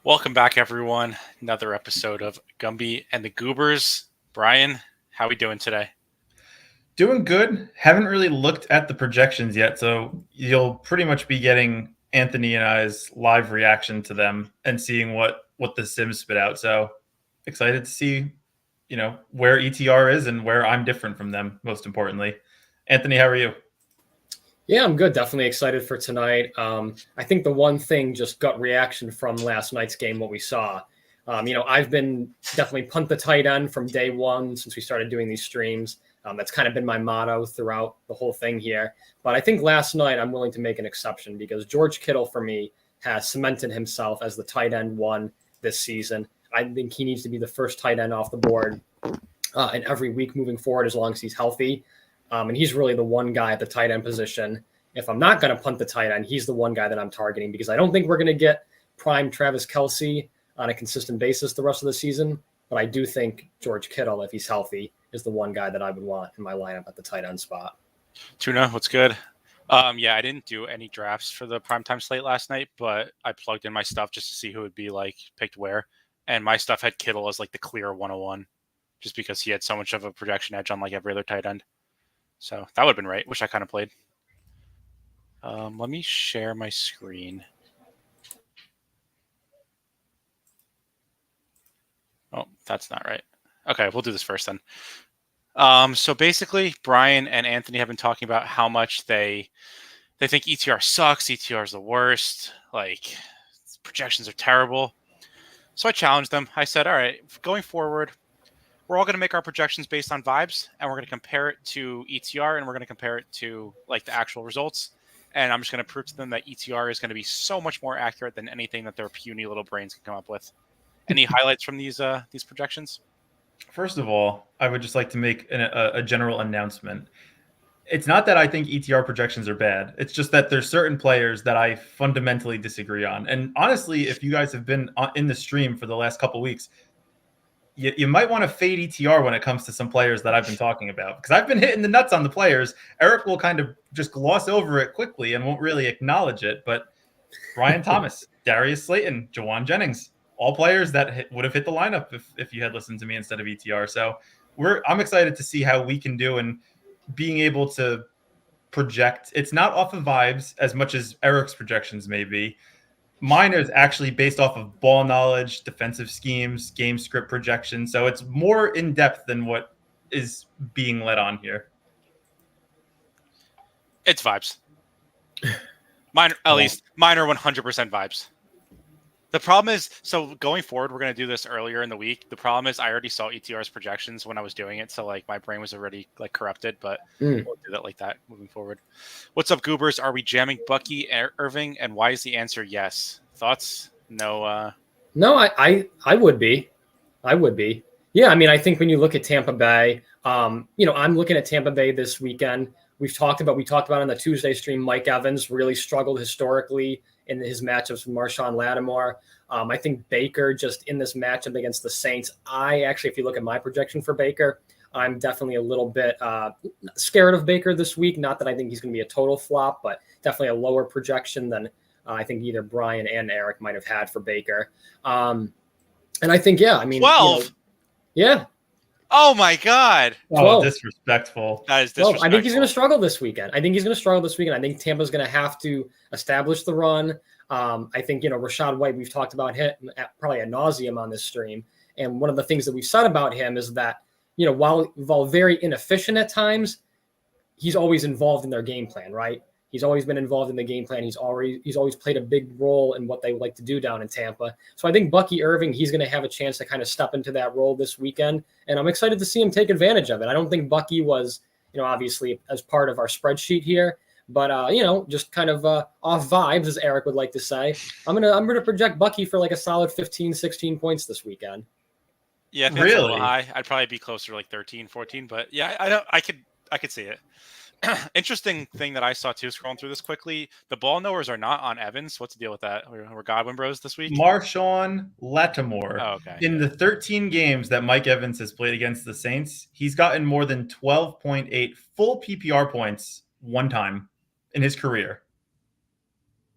Welcome back, everyone. Another episode of Gumby and the Goobers. Brian, how are we doing today? Doing good. Haven't really looked at the projections yet, so you'll pretty much be getting Anthony and I's live reaction to them and seeing what the Sims spit out. So excited to see, where ETR is and where I'm different from them. Most importantly, Anthony, how are you? Yeah, I'm good. Definitely excited for tonight. I think the one thing, just gut reaction from last night's game, what we saw. I've been definitely punt the tight end from day one since we started doing these streams. That's kind of been my motto throughout the whole thing here. But I think last night I'm willing to make an exception because George Kittle, for me, has cemented himself as the tight end one this season. I think he needs to be the first tight end off the board in every week moving forward as long as he's healthy. And he's really the one guy at the tight end position. If I'm not going to punt the tight end, he's the one guy that I'm targeting because I don't think we're going to get prime Travis Kelce on a consistent basis the rest of the season. But I do think George Kittle, if he's healthy, is the one guy that I would want in my lineup at the tight end spot. Tuna, what's good? Yeah, I didn't do any drafts for the primetime slate last night, but I plugged in my stuff just to see who would be picked where. And my stuff had Kittle as the clear 101 just because he had so much of a projection edge on every other tight end. So that would have been right. Wish I kind of played. Let me share my screen. Oh, that's not right. Okay, we'll do this first then. So basically, Brian and Anthony have been talking about how much they think ETR sucks. ETR is the worst. Projections are terrible. So I challenged them. I said, all right, going forward, we're all going to make our projections based on vibes, and we're going to compare it to ETR, and we're going to compare it to the actual results. And I'm just going to prove to them that ETR is going to be so much more accurate than anything that their puny little brains can come up with. Any highlights from these projections? First of all, I would just like to make a general announcement. It's not that I think ETR projections are bad. It's just that there's certain players that I fundamentally disagree on. And honestly, if you guys have been in the stream for the last couple of weeks, you might want to fade ETR when it comes to some players that I've been talking about, because I've been hitting the nuts on the players. Eric will kind of just gloss over it quickly and won't really acknowledge it. But Brian Thomas, Darius Slayton, Jawan Jennings, all players that would have hit the lineup if you had listened to me instead of ETR. So I'm excited to see how we can do and being able to project. It's not off of vibes as much as Eric's projections may be. Mine is actually based off of ball knowledge, defensive schemes, game script projection. So it's more in depth than what is being led on here. It's vibes. Mine, at least, mine are 100% vibes. The problem is, so going forward, we're going to do this earlier in the week. The problem is I already saw ETR's projections when I was doing it. So my brain was already corrupted, but we'll do that like that moving forward. What's up, Goobers? Are we jamming Bucky Irving? And why is the answer yes? Thoughts? No. No, I would be. I would be. Yeah, I mean, I think when you look at Tampa Bay, I'm looking at Tampa Bay this weekend. We talked about on the Tuesday stream, Mike Evans really struggled historically in his matchups with Marshawn Lattimore. I think Baker just in this matchup against the Saints, if you look at my projection for Baker, I'm definitely a little bit scared of Baker this week. Not that I think he's going to be a total flop, but definitely a lower projection than I think either Brian and Eric might have had for Baker. And I think, 12. Yeah. Oh my God. Oh, disrespectful. That is disrespectful. I think he's going to struggle this weekend. I think Tampa's going to have to establish the run. I think, Rachaad White, we've talked about him probably ad nauseum on this stream. And one of the things that we've said about him is that, while very inefficient at times, he's always involved in their game plan, right? He's always been involved in the game plan. He's always played a big role in what they like to do down in Tampa. So I think Bucky Irving, he's going to have a chance to kind of step into that role this weekend. And I'm excited to see him take advantage of it. I don't think Bucky was, obviously as part of our spreadsheet here, but just kind of off vibes, as Eric would like to say. I'm going to project Bucky for a solid 15, 16 points this weekend. Yeah, I think that's a little high. I'd probably be closer to 13, 14, but yeah, I could see it. Interesting thing that I saw too, scrolling through this quickly, the ball knowers are not on Evans. What's the deal with that? We're Godwin bros this week? Marshawn Lattimore. Oh, okay. In the 13 games that Mike Evans has played against the Saints, he's gotten more than 12.8 full PPR points one time in his career.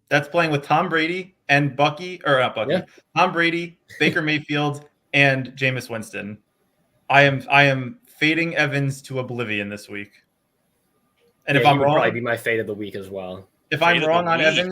That's playing with Tom Brady and Bucky, or not Bucky, Yeah. Tom Brady, Baker Mayfield, and Jameis Winston. I am fading Evans to oblivion this week. And Yeah, if he I'm would probably wrong, be my fate of the week as well. if Fade I'm of the wrong on week. Evans,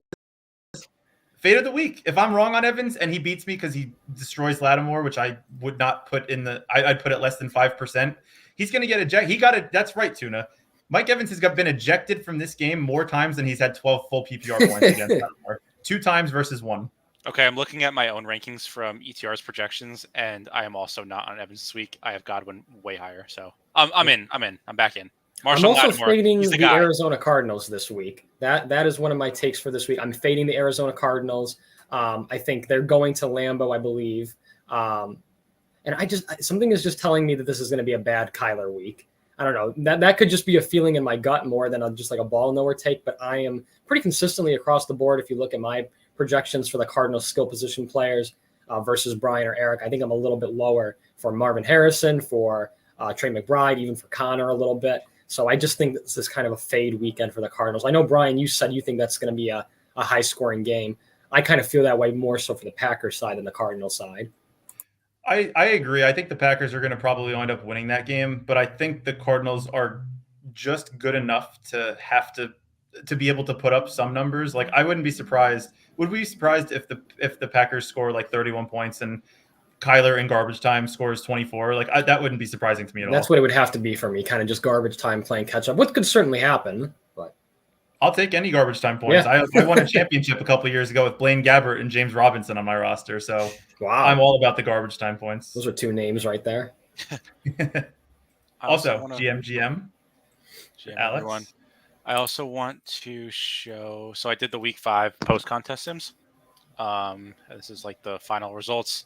fade of the week. If I'm wrong on Evans and he beats me because he destroys Lattimore, which I would not put in the, I'd put it less than 5%. He's going to get ejected. He got it. That's right, Tuna. Mike Evans has been ejected from this game more times than he's had 12 full PPR points against Lattimore. 2 times versus 1. Okay, I'm looking at my own rankings from ETR's projections, and I am also not on Evans this week. I have Godwin way higher, so I'm in. I'm back in. I'm also Lattimore, fading he's the guy. Arizona Cardinals this week. That is one of my takes for this week. I'm fading the Arizona Cardinals. I think they're going to Lambeau, I believe. And something is just telling me that this is going to be a bad Kyler week. I don't know. That could just be a feeling in my gut more than just like a ball nowhere take. But I am pretty consistently across the board. If you look at my projections for the Cardinals skill position players versus Brian or Eric, I think I'm a little bit lower for Marvin Harrison, for Trey McBride, even for Connor a little bit. So I just think this is kind of a fade weekend for the Cardinals. I know, Brian, you said you think that's going to be a high-scoring game. I kind of feel that way more so for the Packers side than the Cardinals side. I agree. I think the Packers are going to probably end up winning that game, but I think the Cardinals are just good enough to have to be able to put up some numbers. Like, I wouldn't be surprised. Would we be surprised if the Packers score like 31 points and Kyler in garbage time scores 24? Like, that wouldn't be surprising to me at all. That's what it would have to be for me, kind of just garbage time playing catch up, which could certainly happen. But I'll take any garbage time points. Yeah. I won a championship a couple of years ago with Blaine Gabbert and James Robinson on my roster, so wow, I'm all about the garbage time points. Those are 2 names right there. Also, GM, Alex. Everyone. I also want to show. So I did the week 5 post contest sims. This is like the final results.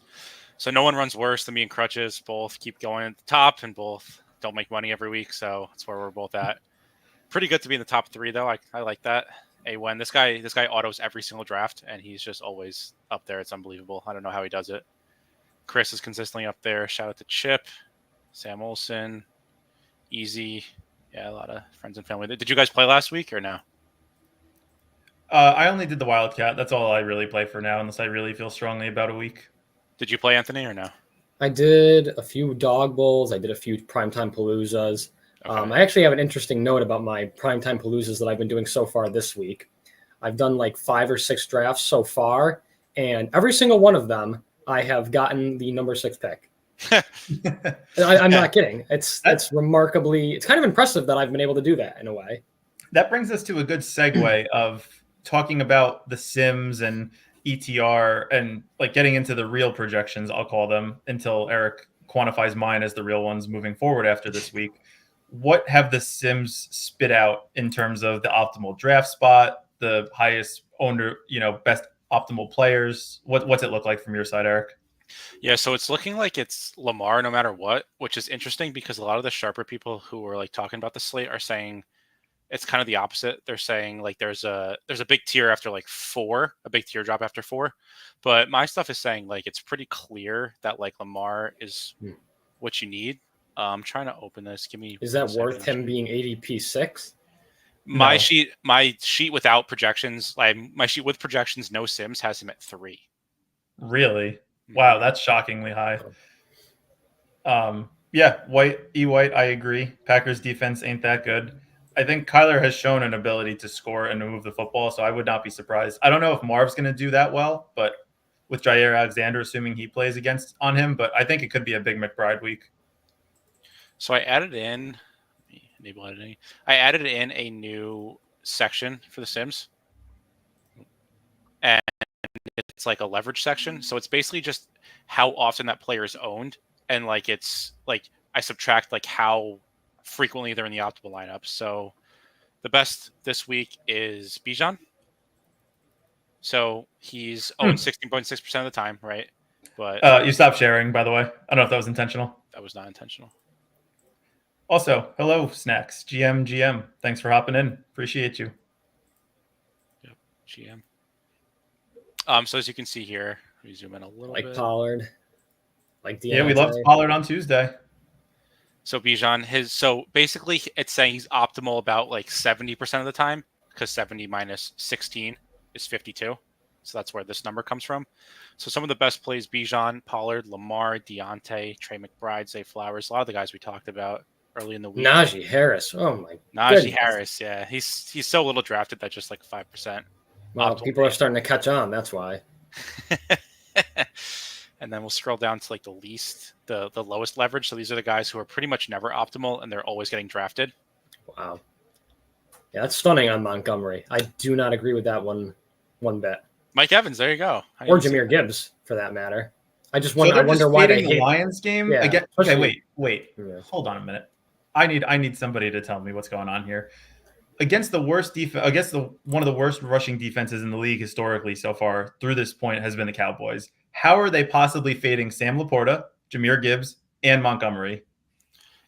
So no one runs worse than me and Crutches. Both keep going at the top, and both don't make money every week. So that's where we're both at. Pretty good to be in the top 3, though. I like that. A-Wen. This guy autos every single draft, and he's just always up there. It's unbelievable. I don't know how he does it. Chris is consistently up there. Shout out to Chip, Sam Olson, Easy. Yeah, a lot of friends and family. Did you guys play last week or no? I only did the Wildcat. That's all I really play for now, unless I really feel strongly about a week. Did you play Anthony or no? I did a few dog bowls. I did a few primetime paloozas. Okay. I actually have an interesting note about my primetime paloozas that I've been doing so far this week. I've done like 5 or 6 drafts so far, and every single one of them, I have gotten the number 6 pick. I'm not kidding. It's remarkably, it's kind of impressive that I've been able to do that in a way. That brings us to a good segue of talking about the Sims and ETR and like getting into the real projections, I'll call them, until Eric quantifies mine as the real ones moving forward after this week. What have the Sims spit out in terms of the optimal draft spot, the highest owner, best optimal players? What's it look like from your side, Eric? Yeah, so it's looking like it's Lamar no matter what, which is interesting because a lot of the sharper people who are like talking about the slate are saying it's kind of the opposite. They're saying like there's a big tier after like 4, a big tier drop after 4. But my stuff is saying like it's pretty clear that like Lamar is what you need. I'm trying to open this. Is that worth him being ADP 6? My sheet without projections, like my sheet with projections, no Sims, has him at 3. Really? Wow, that's shockingly high. Yeah, White, I agree. Packers defense ain't that good. I think Kyler has shown an ability to score and to move the football, so I would not be surprised. I don't know if Marv's going to do that well, but with Jair Alexander, assuming he plays on him, but I think it could be a big McBride week. So I added in, enable editing. I added in a new section for the Sims, and it's like a leverage section. So it's basically just how often that player is owned, and like it's like I subtract like how frequently they're in the optimal lineup. So the best this week is Bijan. So he's owned 16.6% of the time, right? But you stopped sharing, by the way. I don't know if that was intentional. That was not intentional. Also, hello, Snacks. GM. Thanks for hopping in. Appreciate you. Yep, GM. So as you can see here, let me zoom in a little bit. Like Pollard. Like Deontay. Yeah, we loved Pollard on Tuesday. So Bijan, so basically it's saying he's optimal about like 70% of the time, because 70 minus 16 is 52. So that's where this number comes from. So some of the best plays: Bijan, Pollard, Lamar, Deontay, Trey McBride, Zay Flowers. A lot of the guys we talked about early in the week. Najee Harris. Oh my Najee goodness. Harris, yeah, he's so little drafted that just like 5%. Well, people are starting to catch on. That's why. And then we'll scroll down to like the lowest leverage. So these are the guys who are pretty much never optimal and they're always getting drafted. Wow. Yeah, that's stunning on Montgomery. I do not agree with that one bit. Mike Evans, there you go. Or Jahmyr Gibbs, for that matter. I just So wonder. they're I wonder just why they fading the hate Lions game Yeah, again. Okay, especially- wait. Yeah. Hold on a minute. I need somebody to tell me what's going on here. Against the worst defense, one of the worst rushing defenses in the league historically so far through this point has been the Cowboys. How are they possibly fading Sam Laporta, Jahmyr Gibbs, and Montgomery?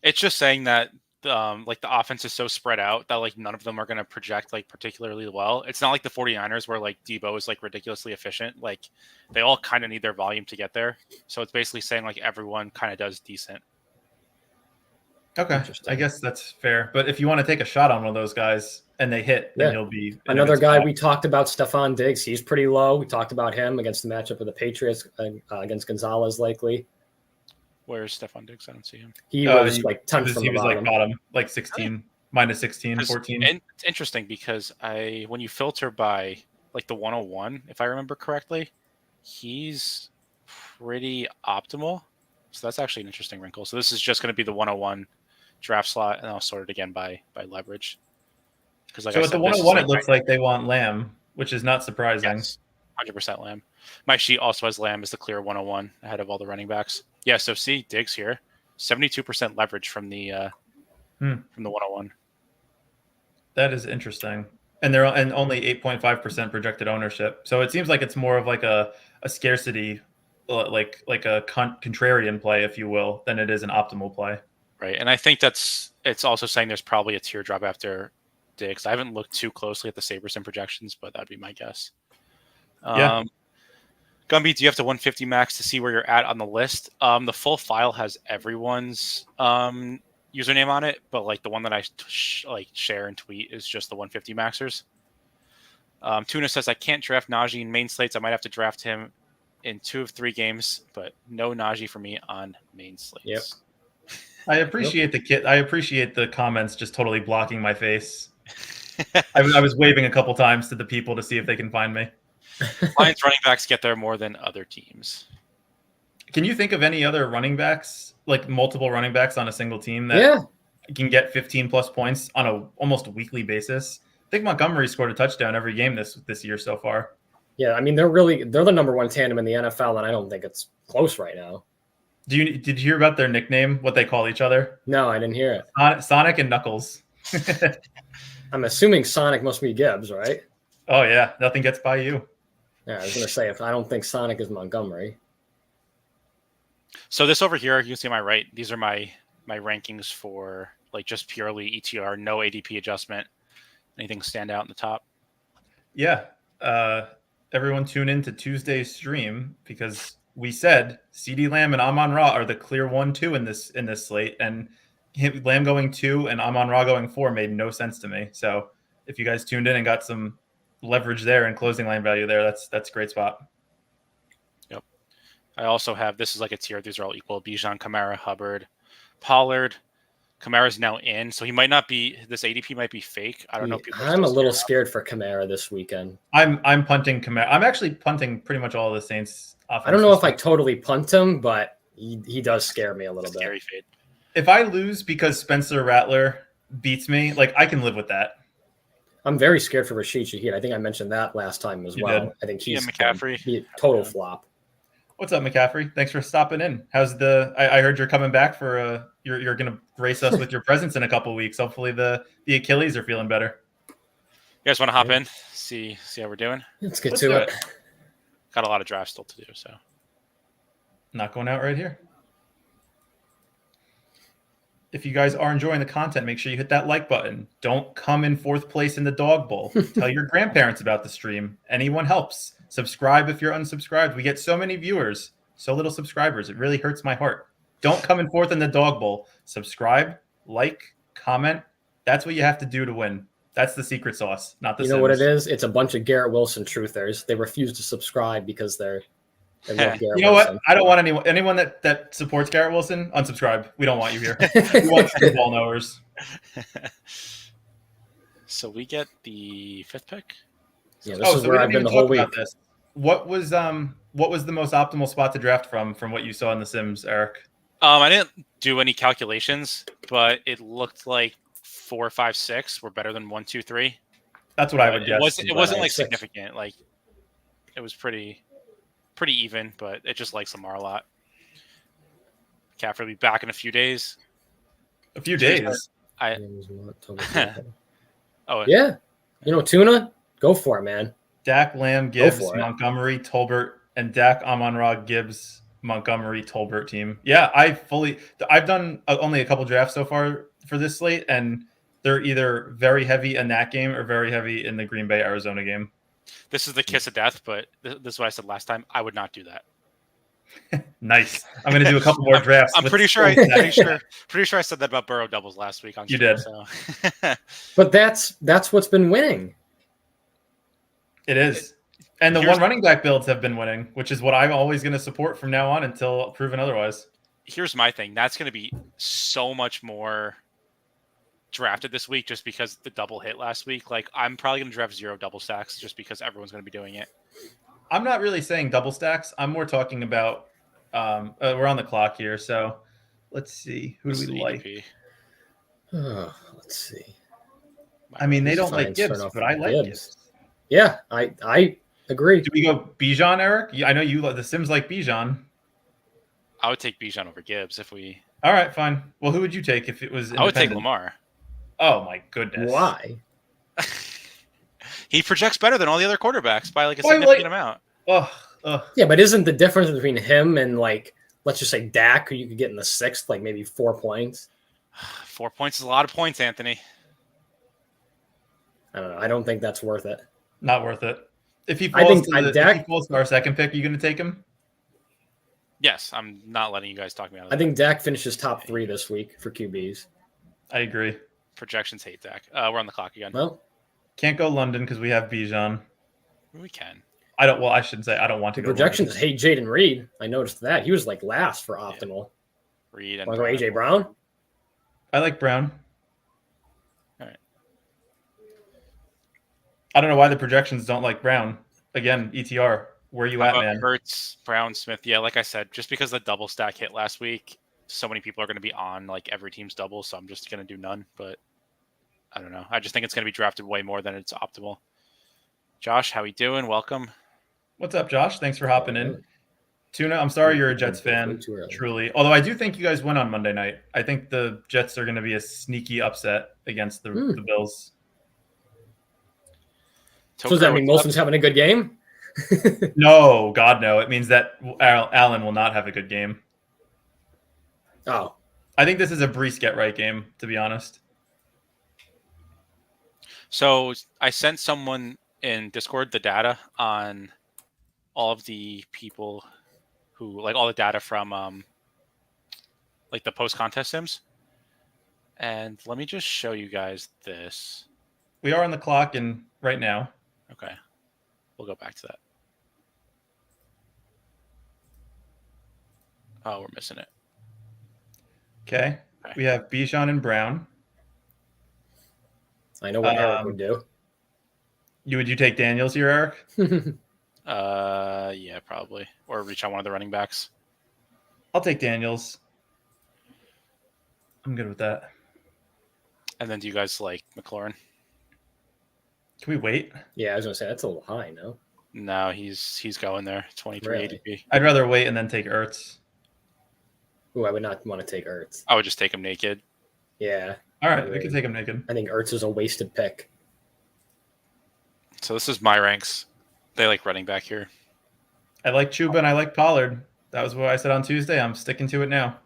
It's just saying that like the offense is so spread out that like none of them are going to project like particularly well. It's not like the 49ers where like Debo is like ridiculously efficient. Like they all kind of need their volume to get there. So it's basically saying like everyone kind of does decent. Okay, I guess that's fair. But if you want to take a shot on one of those guys and they hit, then you'll be in another a good guy spot. we talked about. Stephon Diggs. He's pretty low. We talked about him against the matchup of the Patriots against Gonzalez likely. Where's Stephon Diggs? I don't see him. He was like 10th from He the was bottom. like bottom, like 16, minus 16, 14. And it's interesting because when you filter by like the 101, if I remember correctly, he's pretty optimal. So that's actually an interesting wrinkle. So this is just going to be the 101 draft slot, and I'll sort it again by leverage. Because like So I at said, the 101, it looks like they want Lamb, which is not surprising. Yes, 100% Lamb. My sheet also has Lamb as the clear 101 ahead of all the running backs. Yeah, so see Diggs here, 72% leverage from the 101. That is interesting. And they're only 8.5% projected ownership. So it seems like it's more of like a scarcity, like a contrarian play, if you will, than it is an optimal play. Right, and I think it's also saying there's probably a teardrop after Diggs. I haven't looked too closely at the Saberson projections, but that'd be my guess. Yeah. Gumby, do you have to 150 max to see where you're at on the list? The full file has everyone's username on it, but like the one that I share and tweet is just the 150 maxers. Tuna says I can't draft Najee in main slates. I might have to draft him in 2 of 3 games, but no Najee for me on main slates. Yep. I appreciate the kit. I appreciate the comments just totally blocking my face. I was waving a couple times to the people to see if they can find me. Lions running backs get there more than other teams. Can you think of any other running backs, like multiple running backs on a single team that can get 15 plus points on a almost weekly basis? I think Montgomery scored a touchdown every game this year so far. Yeah, I mean they're the number one tandem in the NFL, and I don't think it's close right now. Did you hear about their nickname? What they call each other? No, I didn't hear it. Sonic and Knuckles. I'm assuming Sonic must be Gibbs, right? Oh yeah, nothing gets by you. Yeah, I was gonna say if I don't think Sonic is Montgomery. So this over here, you can see on my right, these are my rankings for like just purely ETR, no ADP adjustment. Anything stand out in the top? Yeah. Everyone tune in to Tuesday's stream because we said CeeDee Lamb and Amon-Ra are the clear 1-2 in this slate, and Lamb going 2 and Amon-Ra going 4 made no sense to me. So if you guys tuned in and got some leverage there and closing line value there, that's a great spot. Yep. I also have, this is like a tier. These are all equal. Bijan, Kamara, Hubbard, Pollard. Kamara's now in, so he might not be, this ADP might be fake. I don't know if people I'm a little scared for Kamara this weekend. I'm punting Kamara. I'm actually punting pretty much all of the Saints offense. I don't know if I totally punt him, but he does scare me a little bit. Scary fade. If I lose because Spencer Rattler beats me, like I can live with that. I'm very scared for Rashid Shaheed. I think I mentioned that last time as well. Did. I think he's McCaffrey. Total flop. What's up, McCaffrey? Thanks for stopping in. How's I heard you're coming back for you're gonna grace us with your presence in a couple weeks. Hopefully the Achilles are feeling better. You guys want to hop in? See how we're doing? Let's get to it. Got a lot of drafts still to do, so not going out right here. If you guys are enjoying the content, make sure you hit that like button. Don't come in 4th place in the dog bowl. Tell your grandparents about the stream. Anyone helps. Subscribe if you're unsubscribed. We get so many viewers, so little subscribers. It really hurts my heart. Don't come in 4th in the dog bowl. Subscribe, like, comment. That's what you have to do to win. That's the secret sauce, not the You know Sims. what it is? It's a bunch of Garrett Wilson truthers. They refuse to subscribe because they love Garrett You know Wilson. what? I don't want anyone that supports Garrett Wilson, unsubscribe. We don't want you here. We want true ball knowers. So we get the 5th pick. Yeah, this is where I've been the whole week. This. What was the most optimal spot to draft from what you saw in The Sims, Eric? I didn't do any calculations, but it looked like 4, 5, 6 were better than 1, 2, 3. That's what I would guess. It wasn't like significant. Like it was pretty even, but it just likes Lamar a lot. Caffrey will be back in a few days. A few days. Oh yeah, Tuna, go for it, man. Dak, Lamb, Gibbs, Montgomery, Tolbert, and Dak, Amon-Ra, Gibbs, Montgomery, Tolbert team. Yeah, I've done only a couple drafts so far for this slate, and they're either very heavy in that game or very heavy in the Green Bay Arizona game. This is the kiss of death, but this is what I said last time. I would not do that. Nice. I'm going to do a couple more drafts. I'm pretty sure I said that about Burrow doubles last week on stream. You did. So. But that's what's been winning. It is. And the one running back builds have been winning, which is what I'm always going to support from now on until proven otherwise. Here's my thing. That's going to be so much more drafted this week just because the double hit last week. Like, I'm probably going to draft 0 double stacks just because everyone's going to be doing it. I'm not really saying double stacks. I'm more talking about we're on the clock here, so let's see. Who do we like? Let's see. I mean, they don't like Gibbs, but I like Gibbs. Yeah, I agree. Do we go Bijan, Eric? I know you the Sims like Bijan. I would take Bijan over Gibbs if we. All right, fine. Well, who would you take if it was? I would take Lamar. Oh my goodness! Why? He projects better than all the other quarterbacks by like a significant amount. Yeah, but isn't the difference between him and like let's just say Dak, who you could get in the 6th, like maybe 4 points? 4 points is a lot of points, Anthony. I don't know. I don't think that's worth it. Not worth it. If he falls to our 2nd pick, are you going to take him? Yes, I'm not letting you guys talk me out of that. I think Dak finishes top 3 this week for QBs. I agree. Projections hate Dak. We're on the clock again. Well, can't go London because we have Bijan. We can. I shouldn't say I don't want to go. Projections hate Jaden Reed. I noticed that. He was like last for optimal. Yeah. Reed and want to go AJ Brown? I like Brown. All right. I don't know why the projections don't like Brown. Again, ETR. Where are you at, man? Hurts, Brown, Smith. Yeah, like I said, just because the double stack hit last week, so many people are going to be on like every team's double, so I'm just going to do none. But I don't know. I just think it's going to be drafted way more than it's optimal. Josh, how we doing? Welcome. What's up, Josh? Thanks for hopping in. Tuna, I'm sorry you're a Jets fan, truly. Although I do think you guys win on Monday night. I think the Jets are going to be a sneaky upset against the Bills. So does that mean Wilson's having a good game? No, God, no. It means that Allen will not have a good game. Oh. I think this is a Brees get right game, to be honest. So I sent someone in Discord the data on all of the people who like all the data from like the post contest sims. And let me just show you guys this. We are on the clock and right now. Okay. We'll go back to that. Oh, we're missing it. Okay. We have Bijan and Brown. I know what Eric would do. Would you take Daniels here, Eric? Yeah, probably. Or reach out one of the running backs. I'll take Daniels. I'm good with that. And then do you guys like McLaurin? Can we wait? Yeah, I was gonna say that's a little high, no? No, he's going there. 23 really? ADP. I'd rather wait and then take Ertz. Ooh, I would not want to take Ertz. I would just take him naked. Yeah. All right, we can take him naked. I think Ertz is a wasted pick. So this is my ranks. They like running back here. I like Chuba and I like Pollard. That was what I said on Tuesday. I'm sticking to it now.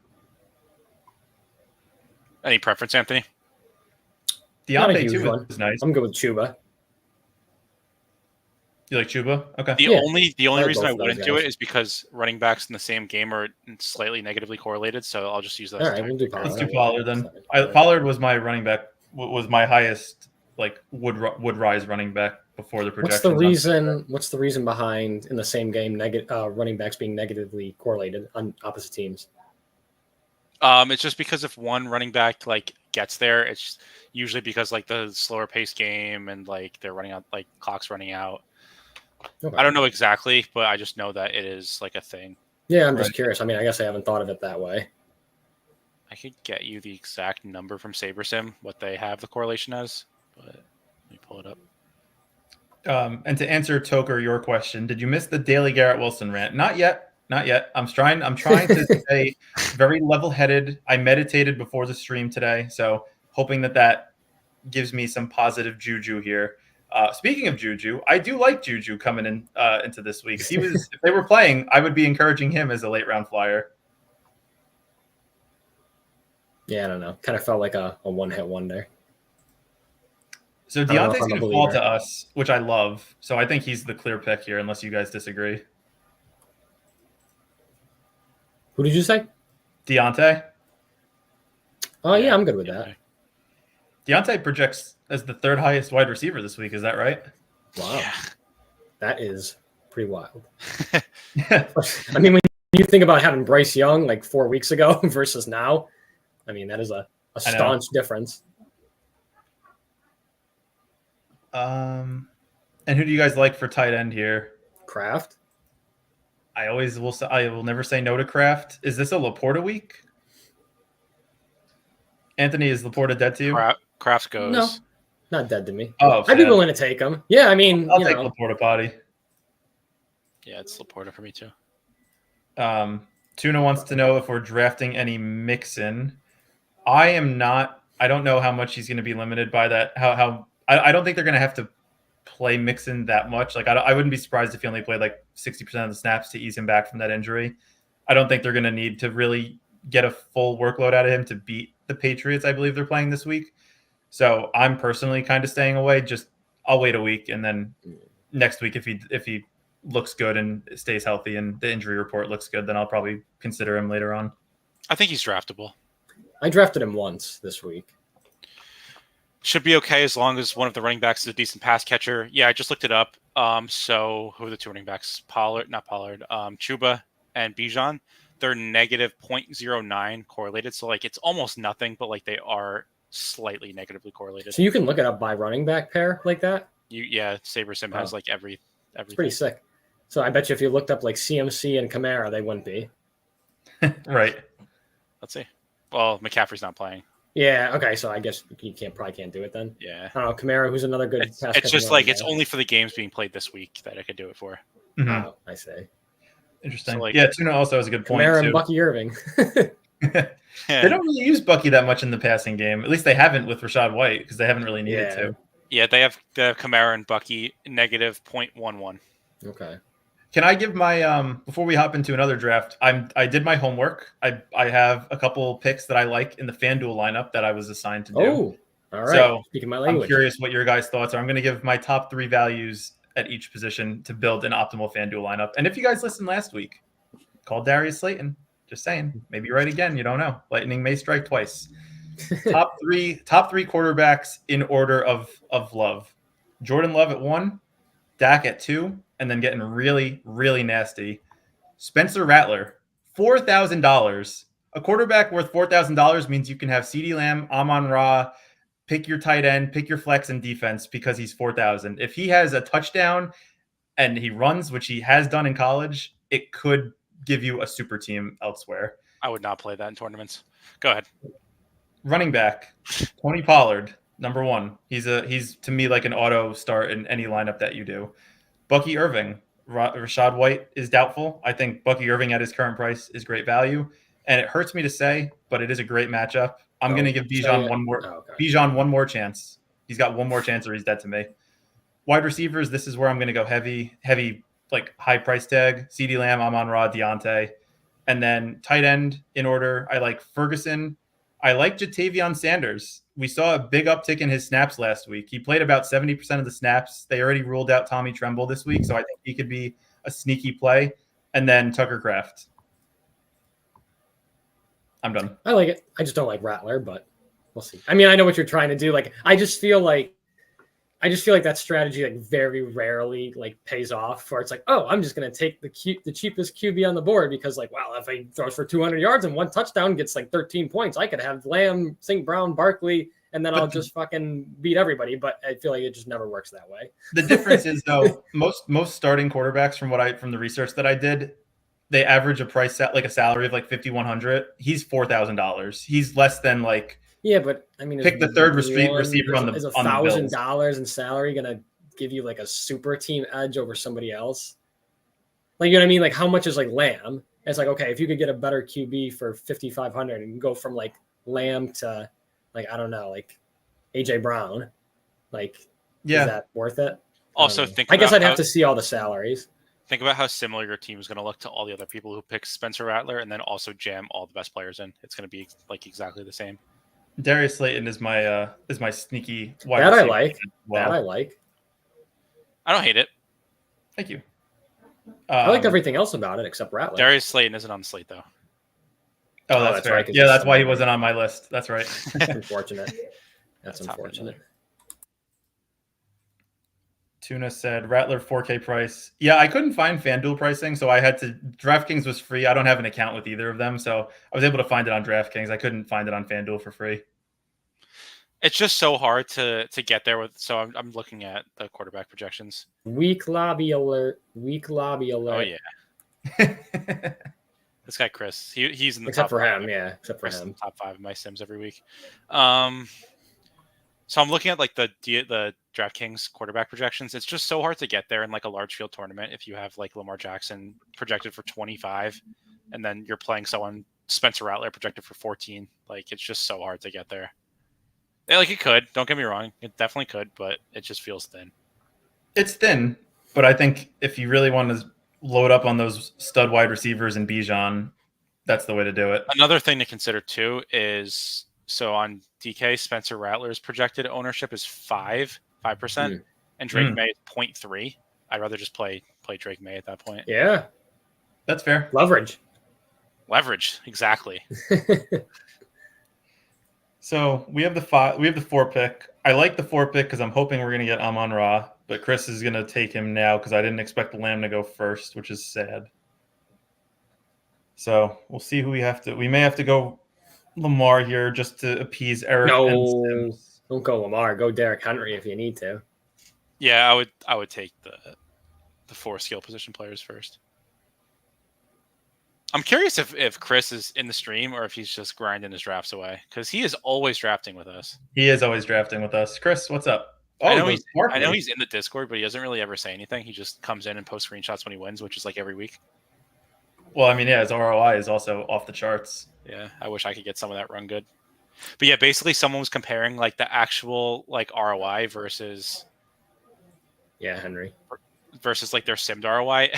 Any preference, Anthony? Deontay too is nice. I'm good with Chuba. You like Chuba? Okay. The only reason I wouldn't do it is because running backs in the same game are slightly negatively correlated. So I'll just use that. All right, we'll do Pollard. Let's do Pollard then. Pollard was my running back. Was my highest would rise running back before the projections. What's the reason behind in the same game running backs being negatively correlated on opposite teams? It's just because if one running back like gets there, it's usually because like the slower paced game and like they're running out, like clock's running out. Okay. I don't know exactly, but I just know that it is like a thing. Yeah, I'm just curious. I mean, I guess I haven't thought of it that way. I could get you the exact number from SaberSim, what they have the correlation as, but let me pull it up. And to answer Toker, your question, did you miss the daily Garrett Wilson rant? Not yet. Not yet. I'm trying to stay very level-headed. I meditated before the stream today, so hoping that gives me some positive juju here. Speaking of juju, I do like Juju coming in into this week. If they were playing, I would be encouraging him as a late round flyer. Yeah, I don't know. Kind of felt like a one-hit wonder. So Deontay's going to fall to us, which I love. So I think he's the clear pick here, unless you guys disagree. Who did you say? Deontay. Oh, yeah, I'm good with that. Deontay projects as the third highest wide receiver this week. Is that right? Wow. Yeah. That is pretty wild. I mean, when you think about having Bryce Young like 4 weeks ago versus now, I mean, that is a staunch difference. And who do you guys like for tight end here? Kraft. I will never say no to Kraft. Is this a Laporta week? Anthony, is Laporta dead to you? Kraft goes. No, not dead to me. Oh, I'd be willing to take him. Yeah, I mean, I'll take Laporta potty. Yeah, it's Laporta for me too. Tuna wants to know if we're drafting any Mixon. I am not. I don't know how much he's going to be limited by that. I don't think they're going to have to play Mixon that much. Like I wouldn't be surprised if he only played like 60% of the snaps to ease him back from that injury. I don't think they're going to need to really get a full workload out of him to beat the Patriots. I believe they're playing this week. So I'm personally kind of staying away. Just I'll wait a week, and then next week if he looks good and stays healthy and the injury report looks good, then I'll probably consider him later on. I think he's draftable. I drafted him once this week. Should be okay as long as one of the running backs is a decent pass catcher. Yeah, I just looked it up. So who are the two running backs? Chuba and Bijan. They're negative 0.09 correlated. So like it's almost nothing, but like they are slightly negatively correlated. So you can look it up by running back pair like that? SaberSim has like everything. It's pretty sick. So I bet you if you looked up like CMC and Kamara, they wouldn't be. Right. Let's see. Well, McCaffrey's not playing. Yeah. Okay. So I guess you probably can't do it then. Yeah. I don't know. Kamara, who's another good. It's just like it's only for the games being played this week that I could do it for. Mm-hmm. Oh, I see. Interesting. So Tuna also has a good point. Kamara too. And Bucky Irving. They don't really use Bucky that much in the passing game. At least they haven't with Rashad White because they haven't really needed to. Yeah, they have the Kamara and Bucky negative 0.11. Okay. Can I give my before we hop into another draft? I did my homework. I have a couple picks that I like in the FanDuel lineup that I was assigned to do. Oh, all right. So speaking my language. I'm curious what your guys' thoughts are. I'm going to give my top 3 values at each position to build an optimal FanDuel lineup. And if you guys listened last week, call Darius Slayton. Just saying, maybe right again. You don't know. Lightning may strike twice. top three quarterbacks in order of love. Jordan Love at 1, Dak at 2, and then getting really, really nasty. Spencer Rattler, $4,000. A quarterback worth $4,000 means you can have CeeDee Lamb, Amon-Ra, pick your tight end, pick your flex and defense because he's $4,000. If he has a touchdown and he runs, which he has done in college, it could give you a super team elsewhere. I would not play that in tournaments. Go ahead. Running back, Tony Pollard, number 1. He's to me like an auto start in any lineup that you do. Bucky Irving, Rashad White is doubtful. I think Bucky Irving at his current price is great value, and it hurts me to say, but it is a great matchup. I'm going to give Bijan one more chance. He's got one more chance, or he's dead to me. Wide receivers, this is where I'm going to go heavy, like high price tag. CeeDee Lamb, Amon-Ra, Deontay, and then tight end in order. I like Ferguson. I like Jatavion Sanders. We saw a big uptick in his snaps last week. He played about 70% of the snaps. They already ruled out Tommy Tremble this week, so I think he could be a sneaky play. And then Tucker Kraft. I'm done. I like it. I just don't like Rattler, but we'll see. I mean, I know what you're trying to do. Like, I just feel like I just feel like that strategy like very rarely like pays off. Where it's like, oh, I'm just gonna take the cheapest QB on the board because like, wow, if he throws for 200 yards and 1 touchdown, gets like 13 points, I could have Lamb, St. Brown, Barkley, and then I'll just fucking beat everybody. But I feel like it just never works that way. The difference is though, most starting quarterbacks from the research that I did, they average a price at like a salary of like $5,100. He's $4,000. He's less than like. Yeah, but I mean, pick the third receiver on the is $1,000 in salary gonna give you like a super team edge over somebody else? Like, you know what I mean? Like, how much is like Lamb? It's like, okay, if you could get a better QB for 5,500 and go from like Lamb to like, I don't know, like AJ Brown, like, is that worth it? Also, I guess I'd have to see all the salaries. Think about how similar your team is going to look to all the other people who pick Spencer Rattler, and then also jam all the best players in. It's going to be like exactly the same. Darius Slayton is my sneaky wide receiver. That I like. I don't hate it. Thank you. I liked everything else about it except Rattler. Darius Slayton isn't on the slate though. Oh, that's fair. Right, yeah, that's why he wasn't on my list. That's right. That's unfortunate. That's unfortunate. Tuna said Rattler 4K price. Yeah, I couldn't find FanDuel pricing, so I had to. DraftKings was free. I don't have an account with either of them, so I was able to find it on DraftKings. I couldn't find it on FanDuel for free. It's just so hard to get there with. So I'm looking at the quarterback projections. Weak lobby alert. Weak lobby alert. Oh yeah. This guy Chris, he's in the except top for him, five. yeah. Except for him, top 5 of my sims every week. So I'm looking at like the DraftKings quarterback projections. It's just so hard to get there in like a large field tournament if you have like Lamar Jackson projected for 25, and then you're playing someone Spencer Rattler projected for 14. Like it's just so hard to get there. Yeah, like it could. Don't get me wrong, it definitely could, but it just feels thin. It's thin, but I think if you really want to load up on those stud wide receivers and Bijan, that's the way to do it. Another thing to consider too is so on DK, Spencer Rattler's projected ownership is 5%, and Drake May is 0.3. I'd rather just play Drake May at that point. Yeah, that's fair. Leverage, exactly. So we have the 4 pick. I like the 4 pick because I'm hoping we're gonna get Amon-Ra, but Chris is gonna take him now because I didn't expect the Lamb to go first, which is sad. So we'll see who we have to. We may have to go Lamar here just to appease Eric. No, don't go Lamar. Go Derrick Henry if you need to. Yeah, I would take the 4 skill position players first. I'm curious if Chris is in the stream or if he's just grinding his drafts away, because he is always drafting with us. He is always drafting with us. Chris, what's up? Oh, I know he's in the Discord, but he doesn't really ever say anything. He just comes in and posts screenshots when he wins, which is like every week. Well, I mean, yeah, his ROI is also off the charts. Yeah, I wish I could get some of that run good. But yeah, basically someone was comparing like the actual like ROI versus Henry versus like their simmed ROI,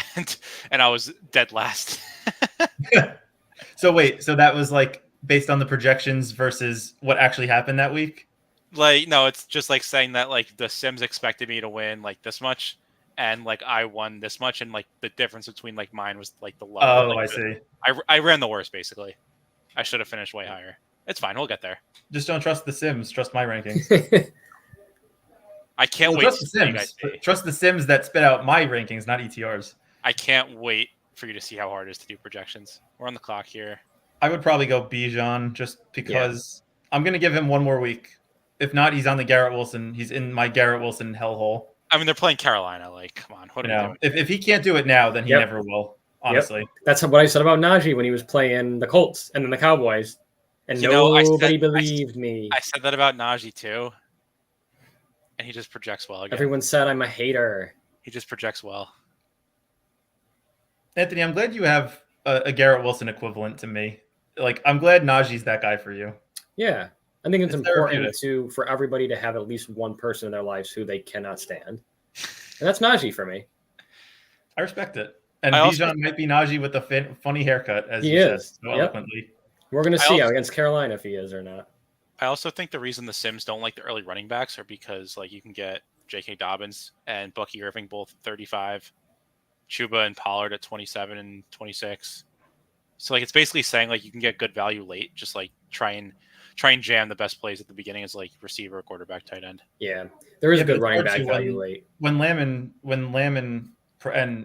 and I was dead last. So wait, so that was like based on the projections versus what actually happened that week? Like no, it's just like saying that like the Sims expected me to win like this much, and like I won this much, and like the difference between like mine was like the low. Oh, like, I see. I ran the worst basically. I should have finished way higher. It's fine, we'll get there. Just don't trust the Sims. Trust my rankings. I can't wait. Trust the Sims. Trust the Sims that spit out my rankings, not ETRs. I can't wait for you to see how hard it is to do projections. We're on the clock here. I would probably go Bijan just because I'm going to give him one more week. If not, he's on the Garrett Wilson. He's in my Garrett Wilson hellhole. I mean, they're playing Carolina. Like, come on. What are we doing? If he can't do it now, then he never will, honestly. Yep. That's what I said about Najee when he was playing the Colts and then the Cowboys. And nobody believed me. I said that about Najee too. And he just projects well again. Everyone said I'm a hater. He just projects well. Anthony, I'm glad you have a Garrett Wilson equivalent to me. Like, I'm glad Najee's that guy for you. Yeah. I think it's important for everybody to have at least one person in their lives who they cannot stand. And that's Najee for me. I respect it. And Bijan might be Najee with a funny haircut, as he said so eloquently. We're going to see against Carolina if he is or not. I also think the reason the Sims don't like the early running backs are because like you can get J.K. Dobbins and Bucky Irving both 35, Chuba and Pollard at 27 and 26. So like it's basically saying like you can get good value late, just like try and jam the best plays at the beginning as like receiver, quarterback, tight end. Yeah, there is a good but running it's back hard to value late. When Lamb and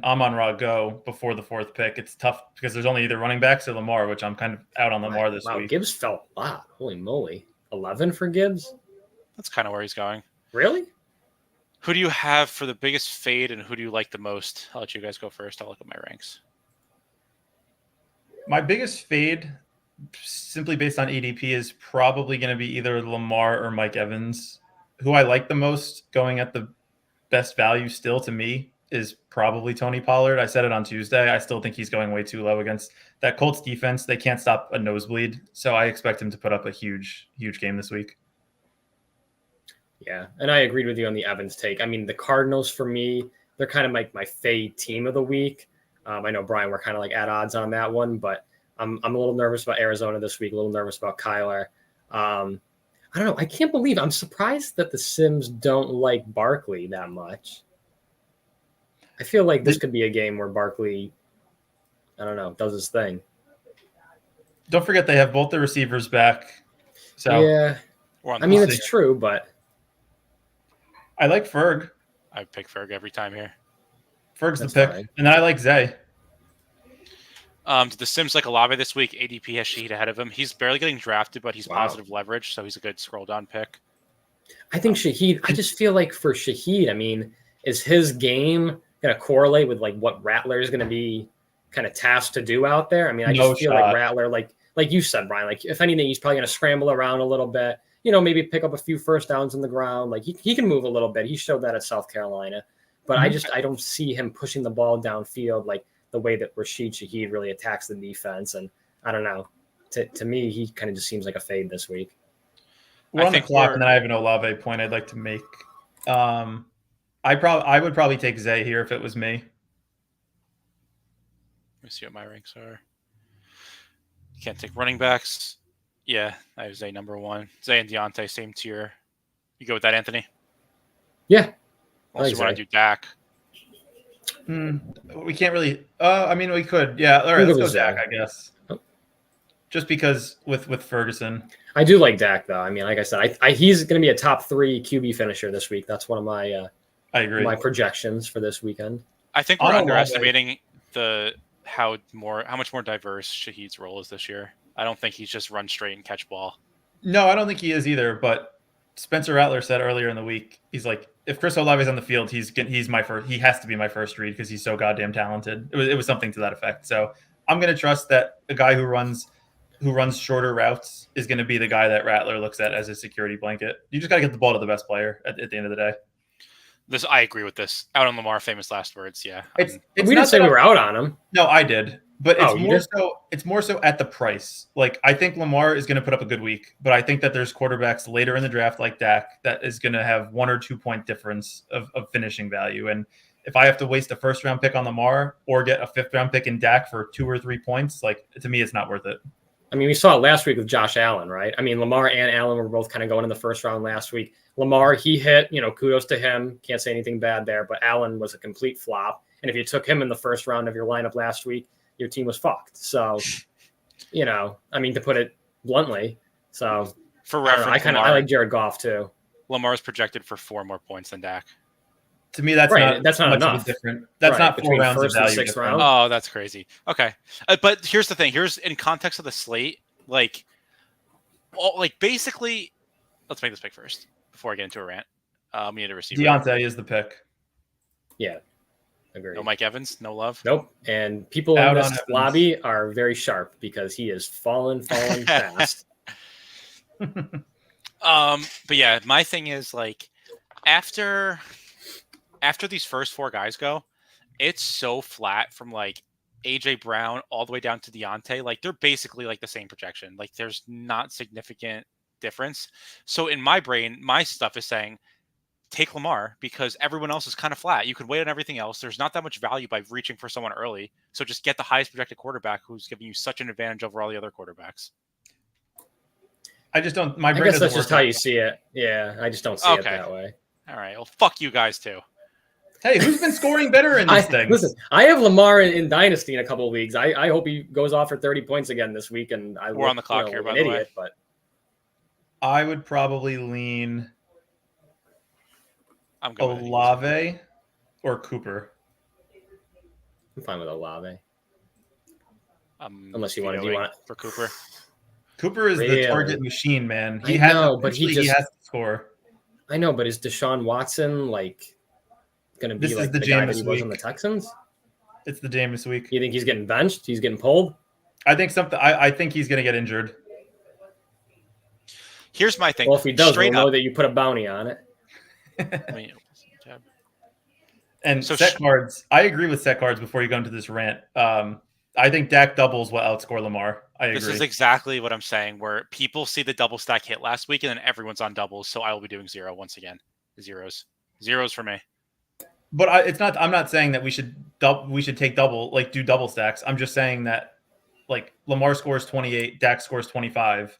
Amon-Ra go before the 4th pick, it's tough because there's only either running backs or Lamar, which I'm kind of out on Lamar this week. Gibbs fell a lot. Holy moly. 11 for Gibbs? That's kind of where he's going. Really? Who do you have for the biggest fade, and who do you like the most? I'll let you guys go first. I'll look at my ranks. My biggest fade, simply based on ADP, is probably going to be either Lamar or Mike Evans. Who I like the most going at the best value still to me is probably Tony Pollard. I said it on Tuesday. I still think he's going way too low against that Colts defense. They can't stop a nosebleed, so I expect him to put up a huge game this week. Yeah, and I agreed with you on the Evans take. I mean, the Cardinals, for me, they're kind of like my fade team of the week. I know, Brian, we're kind of like at odds on that one, but I'm a little nervous about Arizona this week, a little nervous about Kyler. I don't know. I can't believe I'm surprised that the Sims don't like Barkley that much. I feel like this could be a game where Barkley, I don't know, does his thing. Don't forget they have both the receivers back. So yeah, I mean, it's true, but I like Ferg. I pick Ferg every time here. Ferg's the pick. Fine. And then I like Zay. To the Sims like Olave this week, ADP has Shaheed ahead of him. He's barely getting drafted, but he's positive leverage, so he's a good scroll down pick. I think Shaheed, I just feel like for Shaheed, I mean, is his game going to correlate with like what Rattler is going to be kind of tasked to do out there? I mean, I just feel like Rattler, like you said, Brian, like if anything, he's probably going to scramble around a little bit, maybe pick up a few first downs on the ground. Like he can move a little bit. He showed that at South Carolina, but I don't see him pushing the ball downfield like the way that Rashid Shaheed really attacks the defense. And I don't know, to me, he kind of just seems like a fade this week. We're on the clock, and then I have an Olave point I'd like to make. I would probably take Zay here if it was me. Let me see what my ranks are. Can't take running backs. Yeah, I have Zay number 1. Zay and Deontay, same tier. You go with that, Anthony? Yeah. Also, want to do Dak? We can't really. I mean, we could. Yeah. All right, let's go Dak, I guess. Just because with Ferguson. I do like Dak, though. I mean, like I said, he's going to be a top 3 QB finisher this week. That's one of my I agree. My projections for this weekend. I think we're underestimating how much more diverse Shaheed's role is this year. I don't think he's just run straight and catch ball. No, I don't think he is either. But Spencer Rattler said earlier in the week, he's like, if Chris Olave's on the field, he's my first. He has to be my first read because he's so goddamn talented. It was something to that effect. So I'm going to trust that a guy who runs shorter routes is going to be the guy that Rattler looks at as a security blanket. You just got to get the ball to the best player at the end of the day. I agree with this. Out on Lamar, famous last words. Yeah, we didn't say we were out on him. No, I did, but it's more so at the price. Like I think Lamar is going to put up a good week, but I think that there's quarterbacks later in the draft like Dak that is going to have 1 or 2 point difference of finishing value. And if I have to waste a 1st round pick on Lamar or get a 5th round pick in Dak for 2 or 3 points, like to me, it's not worth it. I mean, we saw it last week with Josh Allen, right? I mean, Lamar and Allen were both kind of going in the 1st round last week. Lamar, he hit, kudos to him. Can't say anything bad there, but Allen was a complete flop. And if you took him in the 1st round of your lineup last week, your team was fucked. So, I mean, to put it bluntly. So, for reference, I like Jared Goff too. Lamar's projected for 4 more points than Dak. To me, that's not enough. Different. That's not 4 rounds of value. 6th round. Oh, that's crazy. Okay, but here's the thing. Here's in context of the slate. Basically, let's make this pick first before I get into a rant. We need a receiver. Deontay is the pick. Yeah, agree. No Mike Evans. No love. Nope. And people in this lobby are very sharp because he is falling fast. But yeah, my thing is after these first 4 guys go, it's so flat from AJ Brown all the way down to Deontay. They're basically the same projection. There's not significant difference. So in my brain, my stuff is saying take Lamar because everyone else is kind of flat. You could wait on everything else. There's not that much value by reaching for someone early. So just get the highest projected quarterback who's giving you such an advantage over all the other quarterbacks. I just don't. My brain. I guess that's just how you see it. Yeah, I just don't see it that way. All right. Well, fuck you guys too. Hey, who's been scoring better in these things? Listen, I have Lamar in Dynasty in a couple of leagues. I hope he goes off for 30 points again this week, and We're on the clock here, by the way. But I would probably lean I'm going Olave or Cooper. I'm fine with Olave. Unless you want for Cooper. Cooper is the target machine, man. He has to score. I know, but is Deshaun Watson like going to be like the guy that he was on the Texans? It's the Jameis week. You think he's getting benched? He's getting pulled? I think I think he's going to get injured. Here's my thing. Well, if he does, we'll know that you put a bounty on it. And so set cards. I agree with set cards before you go into this rant. I think Dak doubles will outscore Lamar. I agree. This is exactly what I'm saying, where people see the double stack hit last week and then everyone's on doubles. So I will be doing 0 once again. Zeros for me. But I'm not saying that we should take do double stacks. I'm just saying that like Lamar scores 28, Dak scores 25.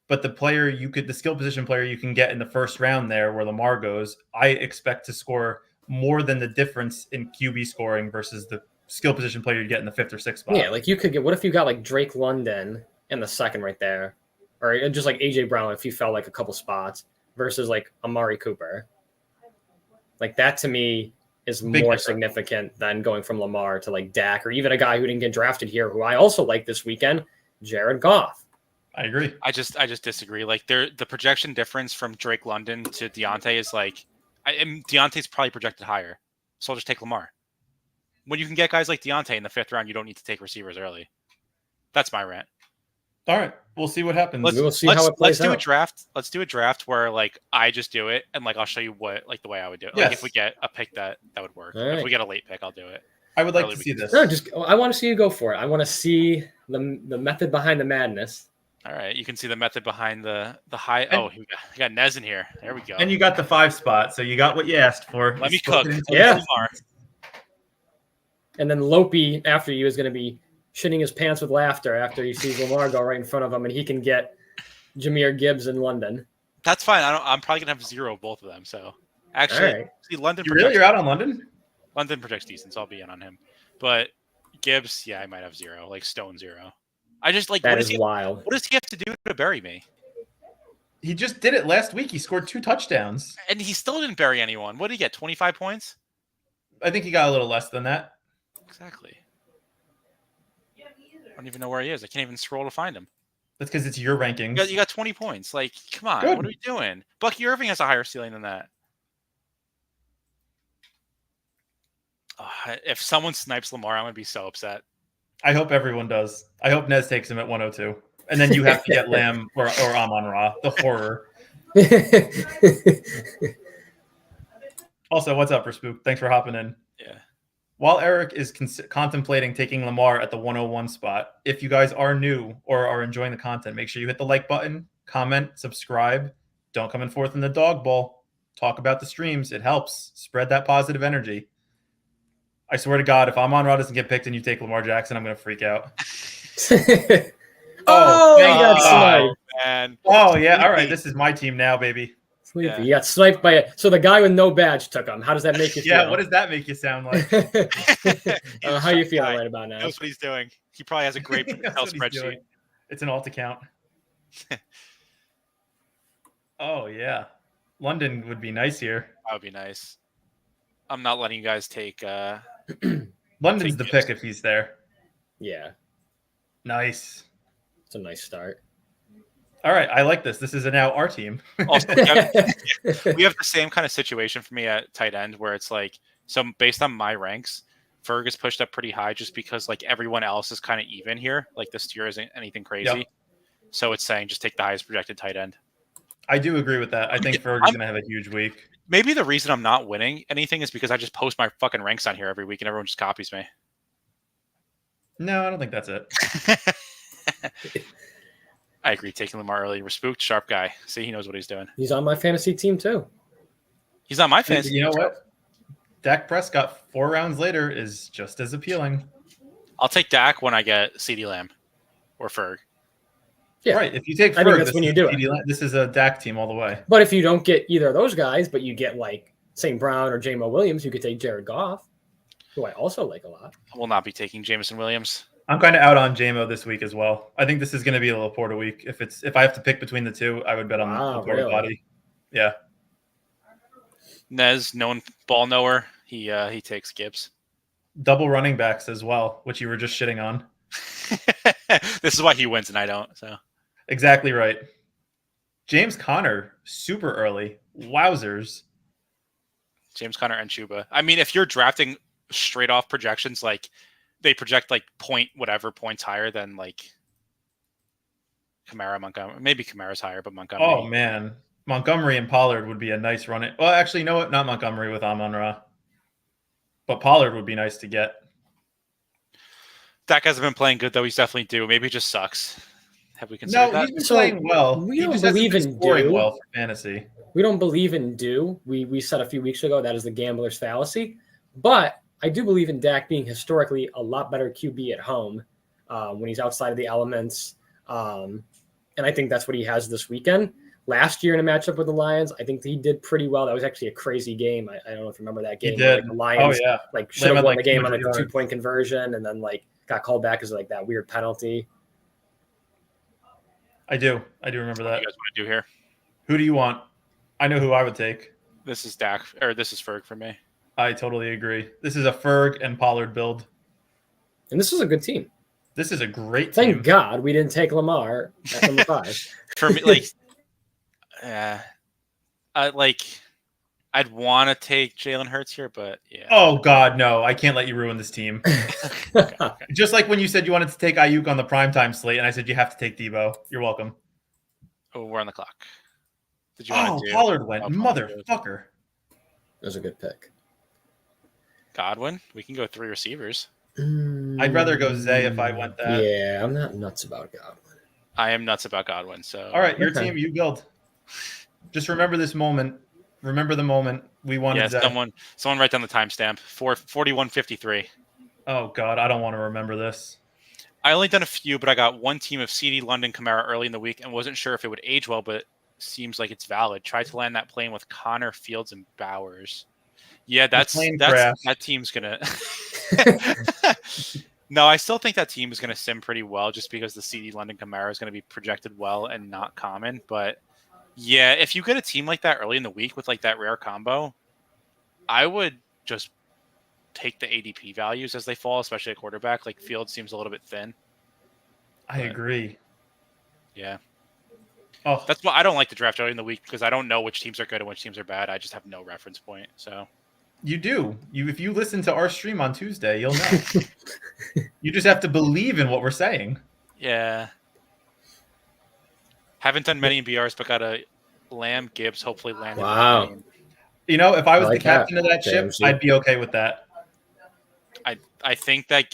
But the skill position player you can get in the first round there where Lamar goes, I expect to score more than the difference in QB scoring versus the skill position player you get in the 5th or 6th spot. Yeah, like you could get, what if you got like Drake London in the 2nd right there? Or just like AJ Brown if he fell like a couple spots versus like Amari Cooper. Like that to me is more significant than going from Lamar to like Dak or even a guy who didn't get drafted here who I also like this weekend, Jared Goff. I agree. I just disagree. Like the projection difference from Drake London to Deontay is like Deontay's probably projected higher. So I'll just take Lamar. When you can get guys like Deontay in the 5th round, you don't need to take receivers early. That's my rant. All right. We'll see what happens. We'll see how it plays out. Let's do a draft where like I just do it and like I'll show you what like the way I would do it. Yes. Like if we get a pick that would work. Right. If we get a late pick, I'll do it. I would like to see this. No, I want to see you go for it. I want to see the method behind the madness. All right, you can see the method behind the high. We got Nez in here. There we go. And you got the 5 spot, so you got what you asked for. Let me cook. Yeah. And then Lopi after you is going to be shitting his pants with laughter after he sees Lamar go right in front of him, and he can get Jahmyr Gibbs in London. That's fine. I'm probably gonna have 0 of both of them. So actually, see London. You're out on London? London projects decent, so I'll be in on him. But Gibbs, I might have 0, like stone 0. I just like that is wild. What does he have to do to bury me? He just did it last week. He scored 2 touchdowns, and he still didn't bury anyone. What did he get? 25 points? I think he got a little less than that. Exactly. I don't even know where he is. I can't even scroll to find him. That's because it's your rankings. You got 20 points. Like, come on. Good. What are we doing? Bucky Irving has a higher ceiling than that. If someone snipes Lamar, I'm going to be so upset. I hope everyone does. I hope Nez takes him at 102. And then you have to get Lamb or Amon-Ra. The horror. Also, what's up for Spook? Thanks for hopping in. Yeah. While Eric is contemplating taking Lamar at the 101 spot, if you guys are new or are enjoying the content, make sure you hit the like button, comment, subscribe. Don't come in fourth in the dog bowl. Talk about the streams. It helps. Spread that positive energy. I swear to God, if Amon-Ra doesn't get picked and you take Lamar Jackson, I'm going to freak out. He got sniped. Man. Oh, yeah. All right. This is my team now, baby. Sleepy. Yeah. You got sniped by it. So the guy with no badge took him. How does that make you feel? Yeah, what does that make you sound like? How you feeling right about now? He knows what he's doing. He probably has a great Excel spreadsheet. It's an alt account. Oh, yeah. London would be nice here. That would be nice. I'm not letting you guys take... London's the pick if he's there. Yeah. Nice. It's a nice start. All right, I like this. This is now our team. Also, we have the same kind of situation for me at tight end where it's like, so based on my ranks, Ferg is pushed up pretty high just because like everyone else is kind of even here. Like this tier isn't anything crazy. Yep. So it's saying just take the highest projected tight end. I do agree with that. I think Ferg is going to have a huge week. Maybe the reason I'm not winning anything is because I just post my fucking ranks on here every week and everyone just copies me. No, I don't think that's it. I agree. Taking Lamar early. We're spooked. Sharp guy. See, he knows what he's doing. He's on my fantasy team too. He's on my fantasy team. You know what? Dak Prescott 4 rounds later is just as appealing. I'll take Dak when I get CeeDee Lamb or Ferg. Yeah. Right. If you take Ferg, I think that's when you do it. This is a Dak team all the way. But if you don't get either of those guys, but you get like St. Brown or J-Mo Williams, you could take Jared Goff, who I also like a lot. I will not be taking Jameson Williams. I'm kind of out on JMO this week as well. I think this is going to be a Laporta week. If I have to pick between the two, I would bet on Laporta really? body. Yeah. Nez, known ball knower, he takes Gibbs. Double running backs as well, which you were just shitting on. This is why he wins and I don't. So exactly right. James Conner, super early. Wowzers. James Conner and Chuba. I mean, if you're drafting straight off projections, like they project like whatever points higher than like Kamara, Montgomery. Maybe Kamara's higher, but Montgomery. Oh man, Montgomery and Pollard would be a nice run. Well, actually, you know what? Not Montgomery with Amon-Ra, but Pollard would be nice to get. Dak hasn't been playing good though. He's definitely due. Maybe he just sucks. Have we considered that? He's been playing well. We he don't just believe hasn't been in scoring due. well for fantasy. We don't believe in due. We said a few weeks ago that is the gambler's fallacy. But I do believe in Dak being historically a lot better QB at home when he's outside of the elements. And I think that's what he has this weekend. Last year in a matchup with the Lions, I think he did pretty well. That was actually a crazy game. I don't know if you remember that game. He did. Like the Lions should have won the game on like a 2-point conversion and then got called back as like that weird penalty. I do remember that. What do you guys want to do here? Who do you want? I know who I would take. This is Dak, or this is Ferg for me. I totally agree. This is a Ferg and Pollard build. And this is a good team. This is a great team. Thank God we didn't take Lamar at number 5. For me, I'd want to take Jalen Hurts here, but yeah. Oh God, no! I can't let you ruin this team. Okay. Just like when you said you wanted to take Ayuk on the primetime slate, and I said you have to take Debo. You're welcome. Oh, we're on the clock. Did you want to do Pollard went, motherfucker. That was a good pick. Godwin? We can go 3 receivers. I'd rather go Zay if I went that. Yeah, I'm not nuts about Godwin. I am nuts about Godwin. So all right, your team, you build. Just remember this moment. Remember the moment we wanted. Yeah, someone write down the timestamp. 41:53. Oh God, I don't want to remember this. I only done a few, but I got one team of CD, London, Kamara early in the week, and wasn't sure if it would age well, but seems like it's valid. Tried to land that plane with Connor, Fields, and Bowers. Yeah, that team's gonna. No, I still think that team is gonna sim pretty well, just because the CD, London, Kamara is gonna be projected well and not common. But yeah, if you get a team like that early in the week with like that rare combo, I would just take the ADP values as they fall, especially at quarterback. Like Fields seems a little bit thin. I agree. Yeah. Oh, That's why I don't like to draft early in the week, because I don't know which teams are good and which teams are bad. I just have no reference point. So you do. If you listen to our stream on Tuesday, you'll know. You just have to believe in what we're saying. yeah. Haven't done many in BRs, but got a Lamb Gibbs, hopefully landed. Wow. You know, if I was I like the captain of that ship, JMC. I'd be okay with that. I think that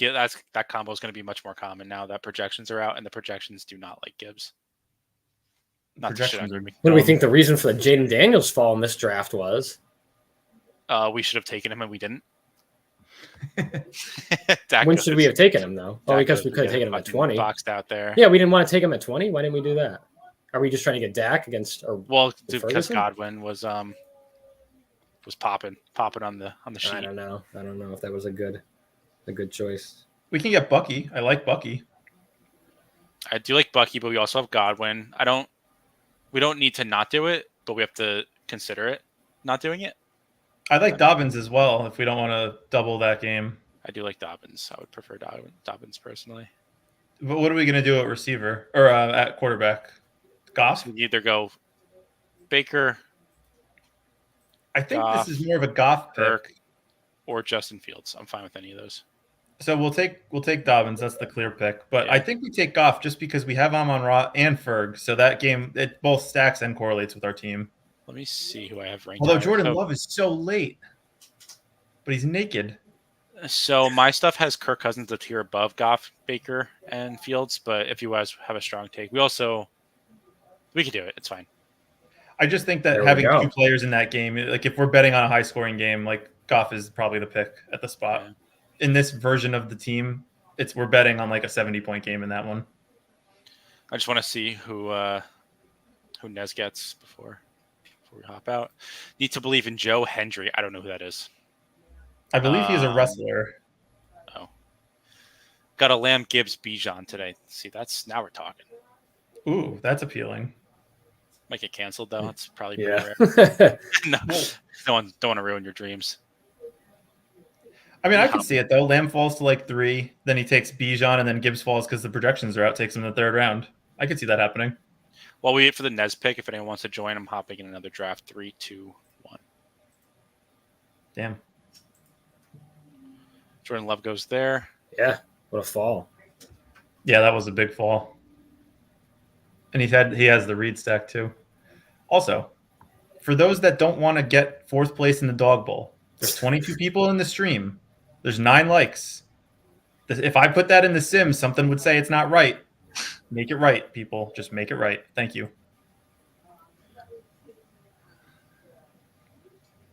that combo is going to be much more common now that projections are out, and the projections do not like Gibbs. Not to shit on Projections are What do we dumb. think the reason for the Jaden Daniels fall in this draft was? We should have taken him, and we didn't. When should we have taken him, though? Oh, because we could have taken him at fucking 20. Boxed out there. Yeah, we didn't want to take him at 20. Why didn't we do that? Are we just trying to get Dak against? Or Well, because Ferguson? Godwin was popping on the sheet. I don't know if that was a good choice. We can get Bucky. I like Bucky. I do like Bucky, but we also have Godwin. We don't need to not do it, but we have to consider it not doing it. I like Dobbins as well if we don't want to double that game. I do like Dobbins. I would prefer Dobbins personally. But what are we going to do at receiver or at quarterback? Goff? We either go Baker, I think Goff, this is more of a Goff pick. Kirk, or Justin Fields. I'm fine with any of those. So we'll take Dobbins. That's the clear pick. But Yeah. I think we take Goff just because we have Amon-Ra and Ferg. So that game, it both stacks and correlates with our team. Let me see who I have ranked. Although higher. Jordan Love is so late, but he's naked. So my stuff has Kirk Cousins a tier above Goff, Baker, and Fields. But if you guys have a strong take, we can do it. It's fine. I just think There that we having go. two players in that game, like if we're betting on a high scoring game, like Goff is probably the pick at the spot. Yeah. In this version of the team, we're betting on like a 70-point game in that one. I just want to see who Nez gets before before we hop out. Need to believe in Joe Hendry. I don't know who that is. I believe he's a wrestler. Oh. Got a Lamb Gibbs Bijan today. See, now we're talking. Ooh, that's appealing. Might get canceled though. It's probably Yeah. pretty rare. No, don't want to ruin your dreams. I mean, I can see it though. Lamb falls to like 3, then he takes Bijan, and then Gibbs falls because the projections are out, takes him in the 3rd round. I could see that happening. While we wait for the Nez pick, if anyone wants to join, I'm hopping in another draft. 3, 2, 1. Damn. Jordan Love goes there. Yeah, what a fall. Yeah, that was a big fall. And he has the Reed stack too. Also, for those that don't want to get 4th place in the dog bowl, there's 22 people in the stream. There's 9 likes. If I put that in the sim, something would say it's not right. Make it right, people. Just make it right. Thank you.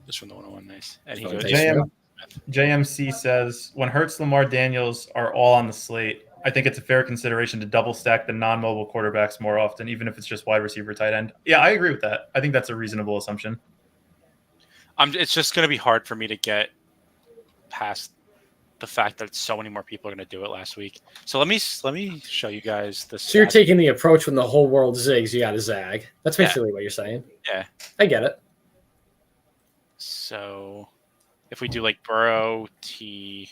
Just from the 101, nice. And he Oh, goes. JMC says, when Hurts, Lamar, Daniels are all on the slate, I think it's a fair consideration to double stack the non-mobile quarterbacks more often, even if it's just wide receiver, tight end. Yeah, I agree with that. I think that's a reasonable assumption. It's just going to be hard for me to get past the fact that so many more people are going to do it last week. So let me show you guys this. So you're taking the approach when the whole world zigs, you got to zag. That's basically what you're saying. Yeah. I get it. So if we do like Burrow, T,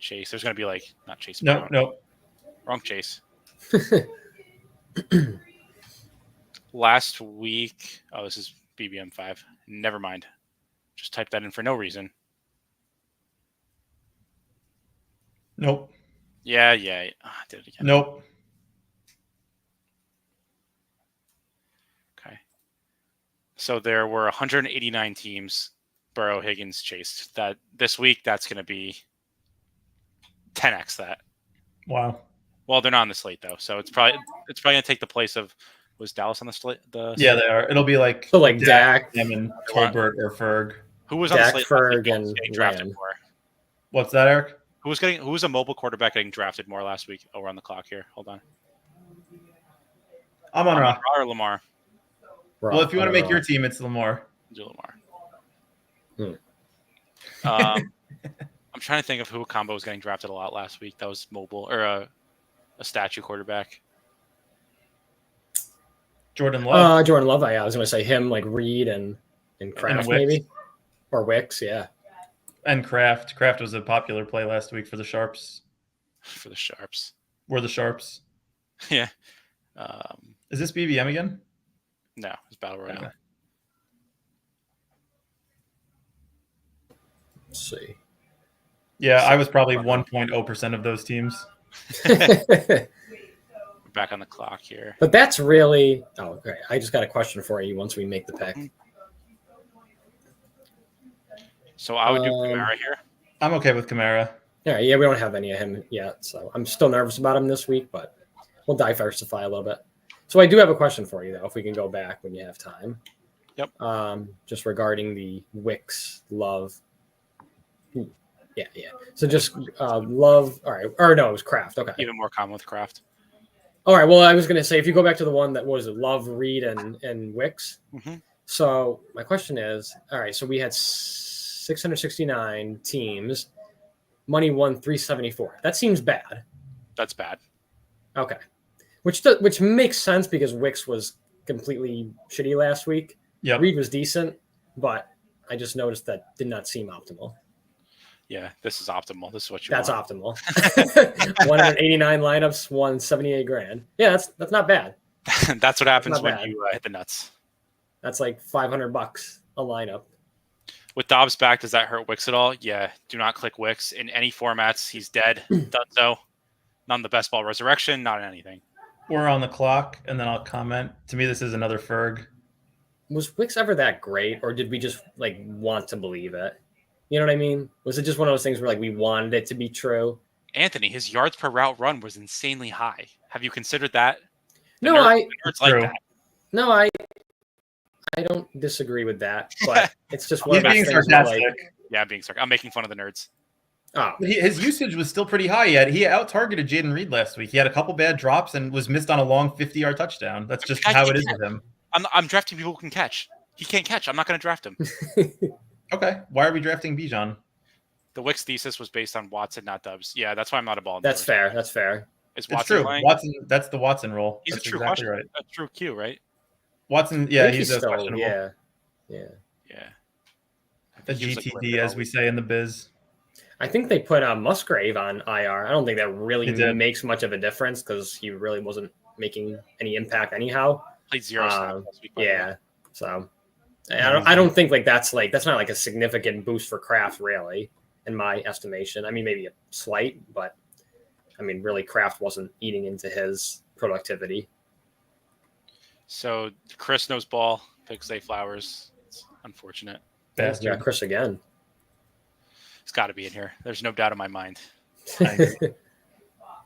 Chase, there's going to be like, not Chase. No. Wrong Chase. Last week, this is BBM5. Never mind. Just type that in for no reason. Nope. Yeah. I did it again. Nope. Okay. So there were 189 teams. Burrow, Higgins, Chase. That this week, that's going to be 10x that. Wow. Well, they're not on the slate though, so it's probably going to take the place of. Was Dallas on the slate? Yeah, they are. It'll be like So like Dak, and Tolbert or Ferg. Who was on Dak, the slate? Ferg, and getting drafted Lamb. more? What's that, Eric? Who was a mobile quarterback getting drafted more last week? Oh, we're on the clock here. Hold on. I'm on Ra. Or Lamar. Well, if you want to make your team, it's Lamar. Do Lamar. I'm trying to think of who combo was getting drafted a lot last week. That was mobile or a statue quarterback. Jordan Love. Jordan Love. I was going to say him, like Reed and Kraft maybe, or Wicks. Yeah. And Kraft. Kraft was a popular play last week for the Sharps. For the Sharps. We're the Sharps. Yeah. Is this BBM again? No, it's Battle Royale. Okay. Let's see. Yeah, I was probably 1.0% of those teams. We're back on the clock here. But that's really. Oh, okay. I just got a question for you once we make the pick. So I would do Kamara here. I'm okay with Kamara. Yeah, we don't have any of him yet, so I'm still nervous about him this week, but we'll diversify a little bit. So I do have a question for you, though, if we can go back when you have time. Yep. Just regarding the Wicks Love. Yeah. So just Love. All right. Or no, it was Kraft. Okay. Even more common with Kraft. All right. Well, I was going to say, if you go back to the one that was Love, Reed, and Wicks. Mm-hmm. So my question is, all right, so we had 669 teams. Money won 374. That seems bad. That's bad. Okay. Which makes sense because Wicks was completely shitty last week. Yeah. Reed was decent, but I just noticed that did not seem optimal. Yeah, this is optimal. This is what you That's want. optimal. 189 lineups, won 78 grand. Yeah, that's not bad. That's what happens Not when bad. you hit the nuts. That's like $500 a lineup. With Dobbs back, does that hurt Wicks at all? Yeah. Do not click Wicks in any formats. He's dead. Done so. Not in the best ball resurrection. Not in anything. We're on the clock, and then I'll comment. To me, this is another Ferg. Was Wicks ever that great, or did we just like want to believe it? You know what I mean? Was it just one of those things where like we wanted it to be true? Anthony, his yards per route run was insanely high. Have you considered that? No, nerds like True. that. No, I don't disagree with that, but it's just one He's of those being things where, sarcastic. like, Yeah, I'm being sarcastic. I'm making fun of the nerds. oh, His usage was still pretty high. He out-targeted Jaden Reed last week. He had a couple bad drops and was missed on a long 50-yard touchdown. That's just how it is with him. I'm drafting people who can catch. He can't catch. I'm not going to draft him. Okay. Why are we drafting Bijan? The Wicks thesis was based on Watson, not Dubs. Yeah, that's why I'm not a ball. That's fair. That's fair. Is It's Watson true. playing? Watson. That's the Watson role. He's That's a true exactly question. right. A true Q, right? Watson. I Yeah, think he's still, questionable. yeah. Yeah. I A think he was, GTD, limited as we say in the biz. I think they put Musgrave on IR. I don't think that They really did. makes much of a difference because he really wasn't making any impact anyhow. played 0 snaps last week. by the way. Yeah, so Yeah, I don't think that's not like a significant boost for Kraft, really, in my estimation. I mean, maybe a slight, but I mean, really, Kraft wasn't eating into his productivity. So Chris knows ball, picks Zay Flowers. It's unfortunate. Yeah, Bastard. Chris again. It's got to be in here. There's no doubt in my mind.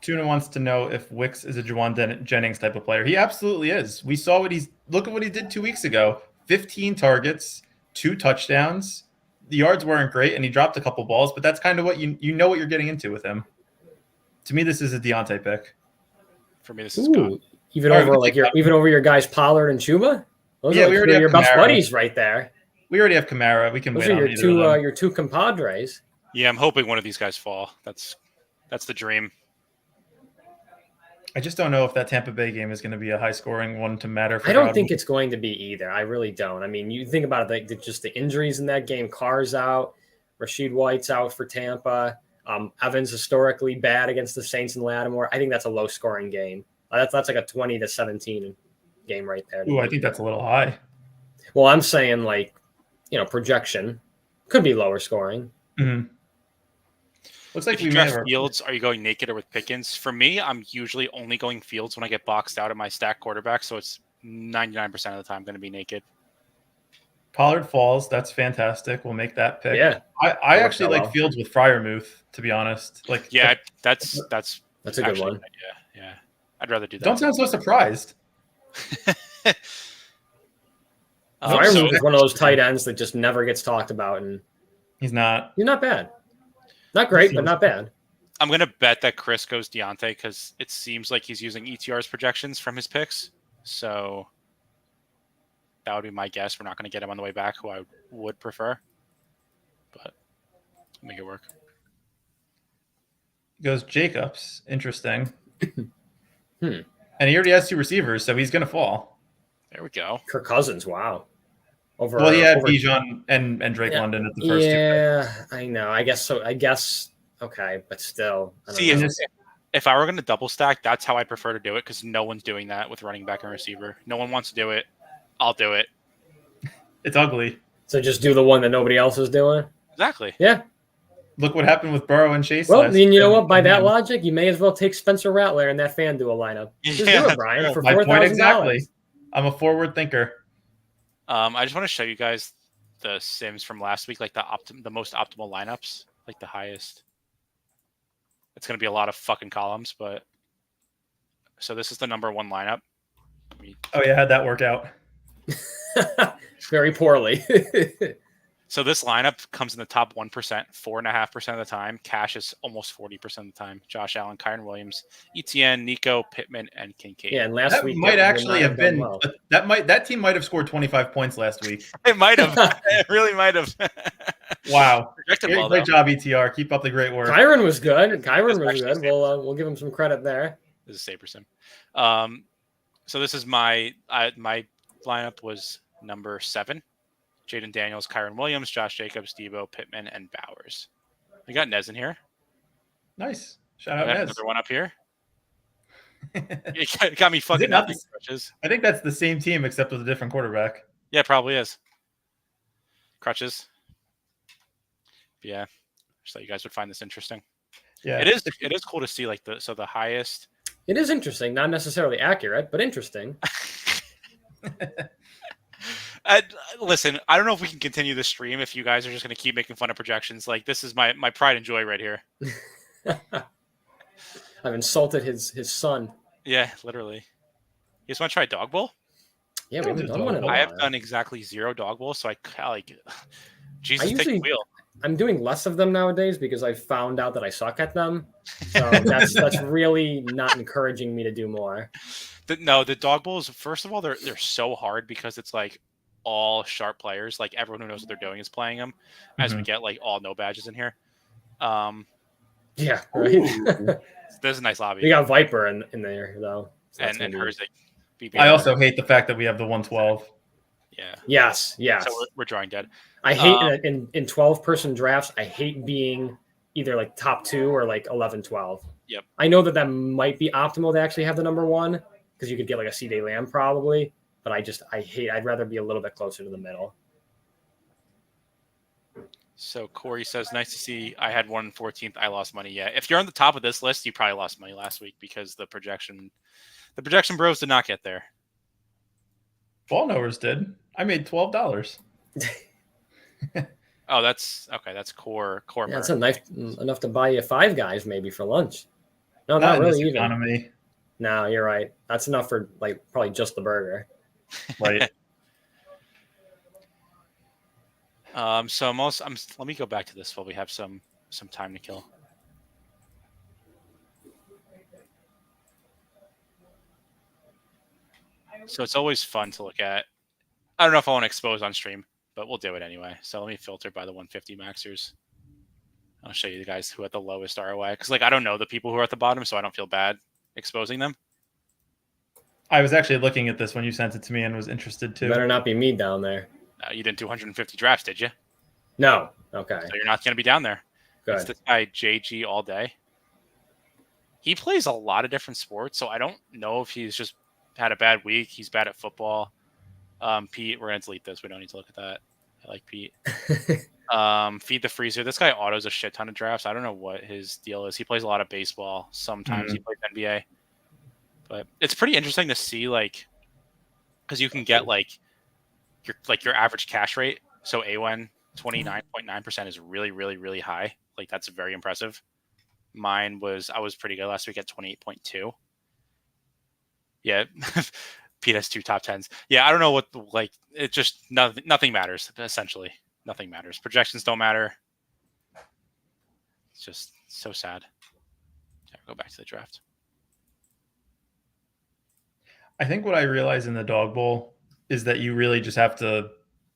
Tuna wants to know if Wicks is a Juwan Jennings type of player. He absolutely is. We saw look at what he did 2 weeks ago. 15 targets, 2 touchdowns. The yards weren't great, and he dropped a couple balls, but that's kind of what you know what you're getting into with him. To me, this is a Deontay pick. For me, this is good. Even All right, over we can even over your guys Pollard and Chuba. Those Yeah, are we like already two of have your best Kamara. buddies right there. We already have Kamara. We can Those win are on your either two of them. your two compadres. Yeah, I'm hoping one of these guys fall. That's the dream. I just don't know if that Tampa Bay game is going to be a high-scoring one to matter for I don't Godwin. think it's going to be either. I really don't. I mean, you think about it, just the injuries in that game. Carr's out, Rashid White's out for Tampa. Evans historically bad against the Saints and Lattimore. I think that's a low-scoring game. That's like a 20-17 game right there. Ooh, I think that's a little high. Well, I'm saying projection could be lower scoring. Mm-hmm. Looks like If we you may have draft our... Fields, are you going naked or with Pickens? For me, I'm usually only going Fields when I get boxed out of my stack quarterback, so it's 99% of the time going to be naked. Pollard falls. That's fantastic. We'll make that pick. Yeah, I actually like well. Fields with Freiermuth, to be honest. Like, Yeah, that's a good actually one. a good idea. Yeah, I'd rather do that. don't sound so surprised. Freiermuth is one of those tight ends that just never gets talked about, and He's not. he's not bad. Not great, but not bad. I'm going to bet that Chris goes Deontay because it seems like he's using ETR's projections from his picks. So that would be my guess. We're not going to get him on the way back, who I would prefer. But make it work. Goes Jacobs. Interesting. Hmm. And he already has 2 receivers, so he's going to fall. There we go. Kirk Cousins, wow. Well, he had Bijan and Drake London at the first 2 picks. Yeah, I know. I guess so. I guess okay, but still. I don't See, know. if I were going to double stack, that's how I prefer to do it because no one's doing that with running back and receiver. No one wants to do it. I'll do it. It's ugly. So just do the one that nobody else is doing. Exactly. Yeah. Look what happened with Burrow and Chase. Well, last then you know year. what? By that logic, you may as well take Spencer Rattler in that FanDuel lineup. Just do Yeah, it, Brian, for My point $4,000. exactly. I'm a forward thinker. I just want to show you guys the sims from last week, like the most optimal lineups, like the highest. It's going to be a lot of fucking columns, but so this is the number 1 lineup. Oh yeah, how'd that work out? Very poorly. So this lineup comes in the top 1%, 4.5% of the time. Cash is almost 40% of the time. Josh Allen, Kyron Williams, ETN, Nico, Pittman, and Kincaid. Yeah, and last That week might they actually not have done been well. that team might have scored 25 points last week. It might have. It really might have. Wow. Projected well, Great though. job, ETR. Keep up the great work. Kyron was good. Kyron was Especially good. We'll give him some credit there. This is Saber Sim. So this is my lineup was number 7. Jaden Daniels, Kyron Williams, Josh Jacobs, Debo, Pittman, and Bowers. We got Nez in here. Nice. Shout I out got Nez. another one up here. It got me fucking not nothing. Crutches. I think that's the same team except with a different quarterback. Yeah, it probably is. Crutches. But yeah, just thought you guys would find this interesting. Yeah. It is cool to see like the highest. It is interesting, not necessarily accurate, but interesting. Listen, I don't know if we can continue the stream if you guys are just going to keep making fun of projections. Like this is my pride and joy right here. I've insulted his son. Yeah, literally. You just want to try dog bowl? Yeah, we haven't done one in a I have while. done exactly 0 dog bowl, so I like Jesus I take the usually- wheel. I'm doing less of them nowadays because I found out that I suck at them. So that's really not encouraging me to do more. The dog bowls. First of all, they're so hard because it's like all sharp players. Like everyone who knows what they're doing is playing them. As we get like all no badges in here. Yeah, right. There's a nice lobby. We got Viper in there though, so and Herzig. I also hate the fact that we have the 112. Yeah. Yes. So we're drawing dead. I hate in 12-person drafts. I hate being either like top 2 or like 11-12. Yep. I know that might be optimal to actually have the number 1 because you could get like a C-Day Lamb probably, but I'd rather be a little bit closer to the middle. So Corey says, nice to see. I had one 14th. I lost money. Yeah. If you're on the top of this list, you probably lost money last week because the projection bros did not get there. Ball knowers did. I made $12. Oh, that's okay. That's core. Yeah, that's enough to buy you 5 guys maybe for lunch. No, not really even. Economy. No, you're right. That's enough for like probably just the burger. Right. So let me go back to this while we have some time to kill. So it's always fun to look at. I don't know if I want to expose on stream, but we'll do it anyway. So let me filter by the 150 maxers. I'll show you the guys who had the lowest ROI because like I don't know the people who are at the bottom, so I don't feel bad exposing them. I was actually looking at this when you sent it to me and was interested too. Better not be me down there. You didn't do 150 drafts, did you? No. Okay. So you're not going to be down there. Good. It's this guy JG all day. He plays a lot of different sports, so I don't know if he's just had a bad week. He's bad at football. Pete, we're going to delete this. We don't need to look at that. I like Pete. Feed the Freezer. This guy autos a shit ton of drafts. I don't know what his deal is. He plays a lot of baseball. Sometimes he plays NBA. But it's pretty interesting to see, like, because you can get like your average cash rate. So AWN 29.9% is really, really, really high. Like that's very impressive. I was pretty good last week at 28.2. Yeah. Pete has 2 top 10s. Yeah, I don't know what it just nothing matters, essentially. Nothing matters. Projections don't matter. It's just so sad. Go back to the draft. I think what I realized in the dog bowl is that you really just have to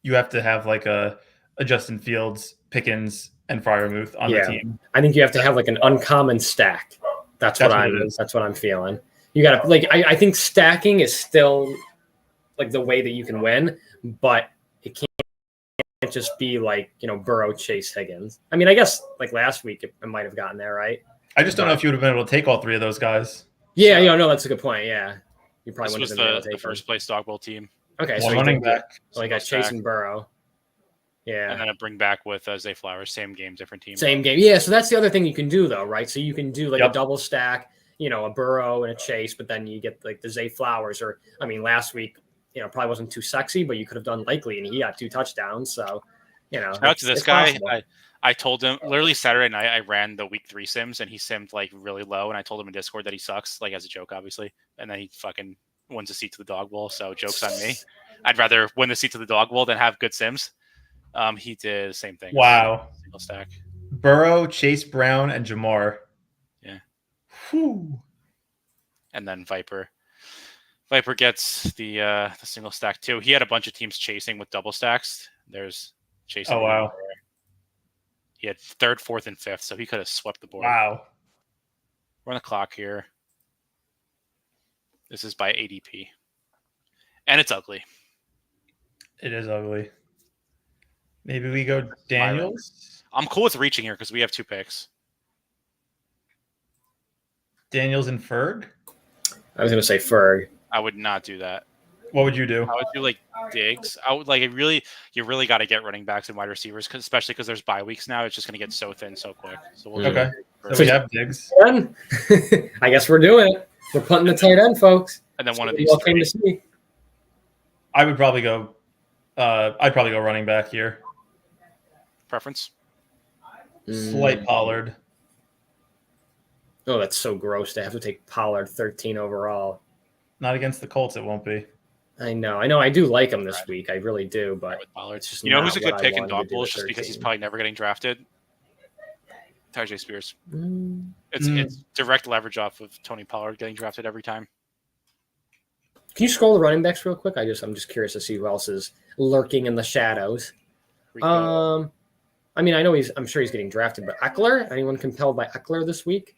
have like a Justin Fields, Pickens, and Freiermuth on the team. I think you have to have like an uncommon stack. That's what I'm feeling. You gotta I think stacking is still like the way that you can win, but it can't just be like, Burrow, Chase, Higgins. I mean, I guess like last week it might have gotten there, right? I just don't know if you would have been able to take all 3 of those guys. Yeah, no, that's a good point. Yeah. You probably wouldn't have been able to take the first place dog bowl team. Okay, so running back. So you got Chase and Burrow. Yeah. And then I bring back with Zay Flowers, same game, different team. Same game. Yeah, so that's the other thing you can do though, right? So you can do like a double stack, a Burrow and a Chase, but then you get like the Zay Flowers last week, probably wasn't too sexy, but you could have done Likely and he got 2 touchdowns. So, shout out to this guy. I told him literally Saturday night I ran the week 3 sims and he simmed like really low and I told him in Discord that he sucks, like as a joke, obviously. And then he fucking wins a seat to the dog bowl. So joke's on me. I'd rather win the seat to the dog bowl than have good sims. He did the same thing. Wow. Single stack. Burrow, Chase Brown, and Jamar. Yeah. Whew. And then Viper. Viper gets the single stack too. He had a bunch of teams chasing with double stacks. There's chasing. Oh wow. He had 3rd, 4th, and 5th, so he could have swept the board. Wow. We're on the clock here. This is by ADP. And it's ugly. It is ugly. Maybe we go Daniels? I'm cool with reaching here because we have 2 picks. Daniels and Ferg? I was going to say Ferg. I would not do that. What would you do? I would do like Diggs. I would you really got to get running backs and wide receivers, especially because there's bye weeks now. It's just going to get so thin so quick. So we'll okay. So we have Diggs. I guess we're doing it. We're punting the tight end, folks. And then one of these. I would probably go. I'd probably go running back here. Preference? Slight Pollard. Oh, that's so gross to have to take Pollard 13 overall. Not against the Colts, it won't be. I know. I do like him this week. I really do, but it's just who's a good pick in dog bowls just because he's probably never getting drafted? Tajay Spears. It's direct leverage off of Tony Pollard getting drafted every time. Can you scroll the running backs real quick? I'm just curious to see who else is. lurking in the shadows. Rico. I mean, I'm sure he's getting drafted, but Eckler, anyone compelled by Eckler this week?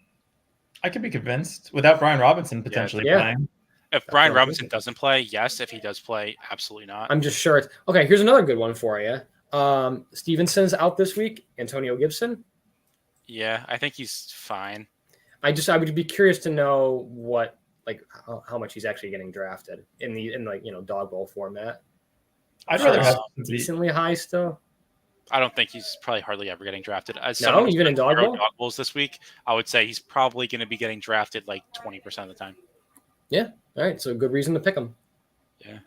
I could be convinced without Brian Robinson potentially playing. If Brian Robinson doesn't play, yes. If he does play, absolutely not. I'm just sure. Okay, here's another good one for you. Stevenson's out this week. Antonio Gibson. Yeah, I think he's fine. I would be curious to know how much he's actually getting drafted in dog bowl format. I'd rather have decently high still. I don't think he's probably hardly ever getting drafted. No, even in dog bowls this week, I would say he's probably going to be getting drafted like 20% of the time. Yeah. All right. So good reason to pick him. Yeah.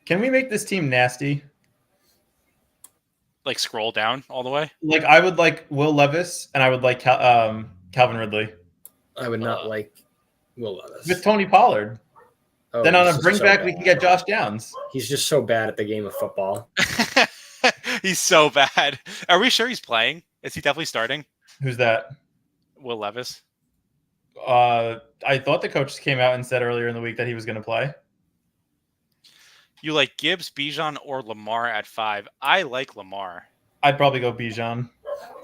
Can we make this team nasty? Like scroll down all the way? Like I would like Will Levis and I would like Calvin Ridley. I would not like Will Levis. With Tony Pollard. Oh, then on a bring back, we can get Josh Downs. He's just so bad at the game of football. He's so bad. Are we sure he's playing? Is he definitely starting? Who's that? Will Levis. I thought the coach came out and said earlier in the week that he was going to play. You like Gibbs, Bijan, or Lamar at 5? I like Lamar. I'd probably go Bijan.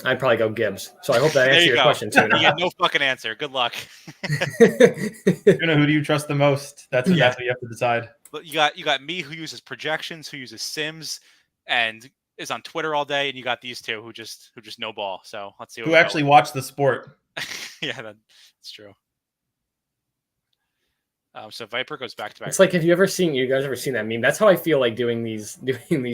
I'd probably go Gibbs. So I hope that answers your question too. You get no fucking answer. Good luck. Who do you trust the most? That's what you have to decide. You got me who uses projections, who uses Sims, and is on Twitter all day, and you got these two who just no ball. So let's see. Who actually watch the sport? Yeah, that's true. So Viper goes back to back. It's like, you guys ever seen that meme? That's how I feel like doing these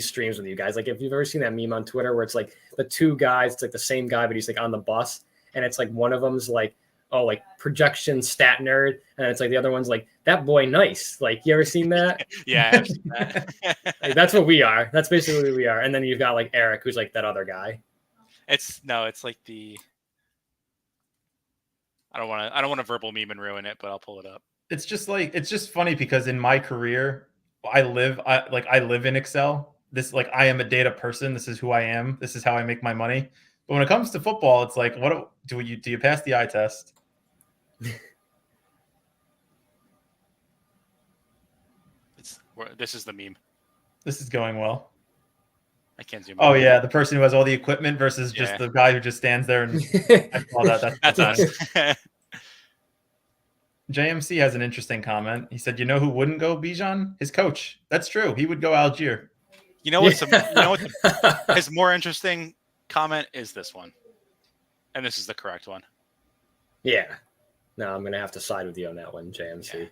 streams with you guys. Like, if you've ever seen that meme on Twitter where it's like the two guys, it's like the same guy, but he's like on the bus, and it's like one of them's like, oh, like projection stat nerd, and it's like the other one's like, that boy nice. Like, you ever seen that? Yeah, I've seen that. Like, that's what we are. That's basically what we are. And then you've got like Eric, who's like that other guy. It's like the. I don't want to verbal meme and ruin it, but I'll pull it up. It's just funny because in my career, I live in Excel. I am a data person. This is who I am. This is how I make my money. But when it comes to football, it's like, what do you pass the eye test? This is the meme. This is going well. I can't zoom. Oh yeah, the person who has all the equipment versus just the guy who just stands there and I saw that. That's us. JMC has an interesting comment. He said, "You know who wouldn't go Bijan? His coach." That's true. He would go Algier. His more interesting comment is this one, and this is the correct one. Yeah. No, I'm gonna have to side with you on that one, JMC. Yeah.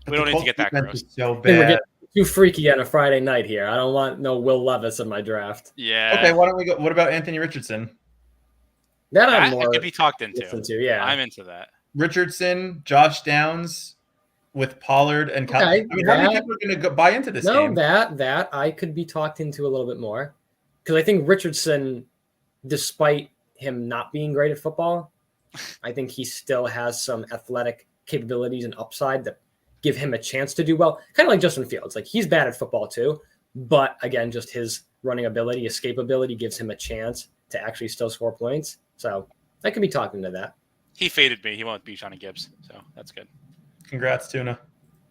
We don't need to get that gross. So bad. We're getting too freaky on a Friday night here. I don't want no Will Levis in my draft. Yeah. Okay, why don't we go? What about Anthony Richardson? That I could be talked into. Yeah, I'm into that. Richardson, Josh Downs with Pollard and okay, how many people are going to buy into this game? That I could be talked into a little bit more because I think Richardson, despite him not being great at football, I think he still has some athletic capabilities and upside that give him a chance to do well. Kind of like Justin Fields. Like, he's bad at football too, but again, just his running ability, escape ability gives him a chance to actually still score points. So I could be talking to that. He faded me. He went with Bijan and Gibbs, so that's good. Congrats, Tuna.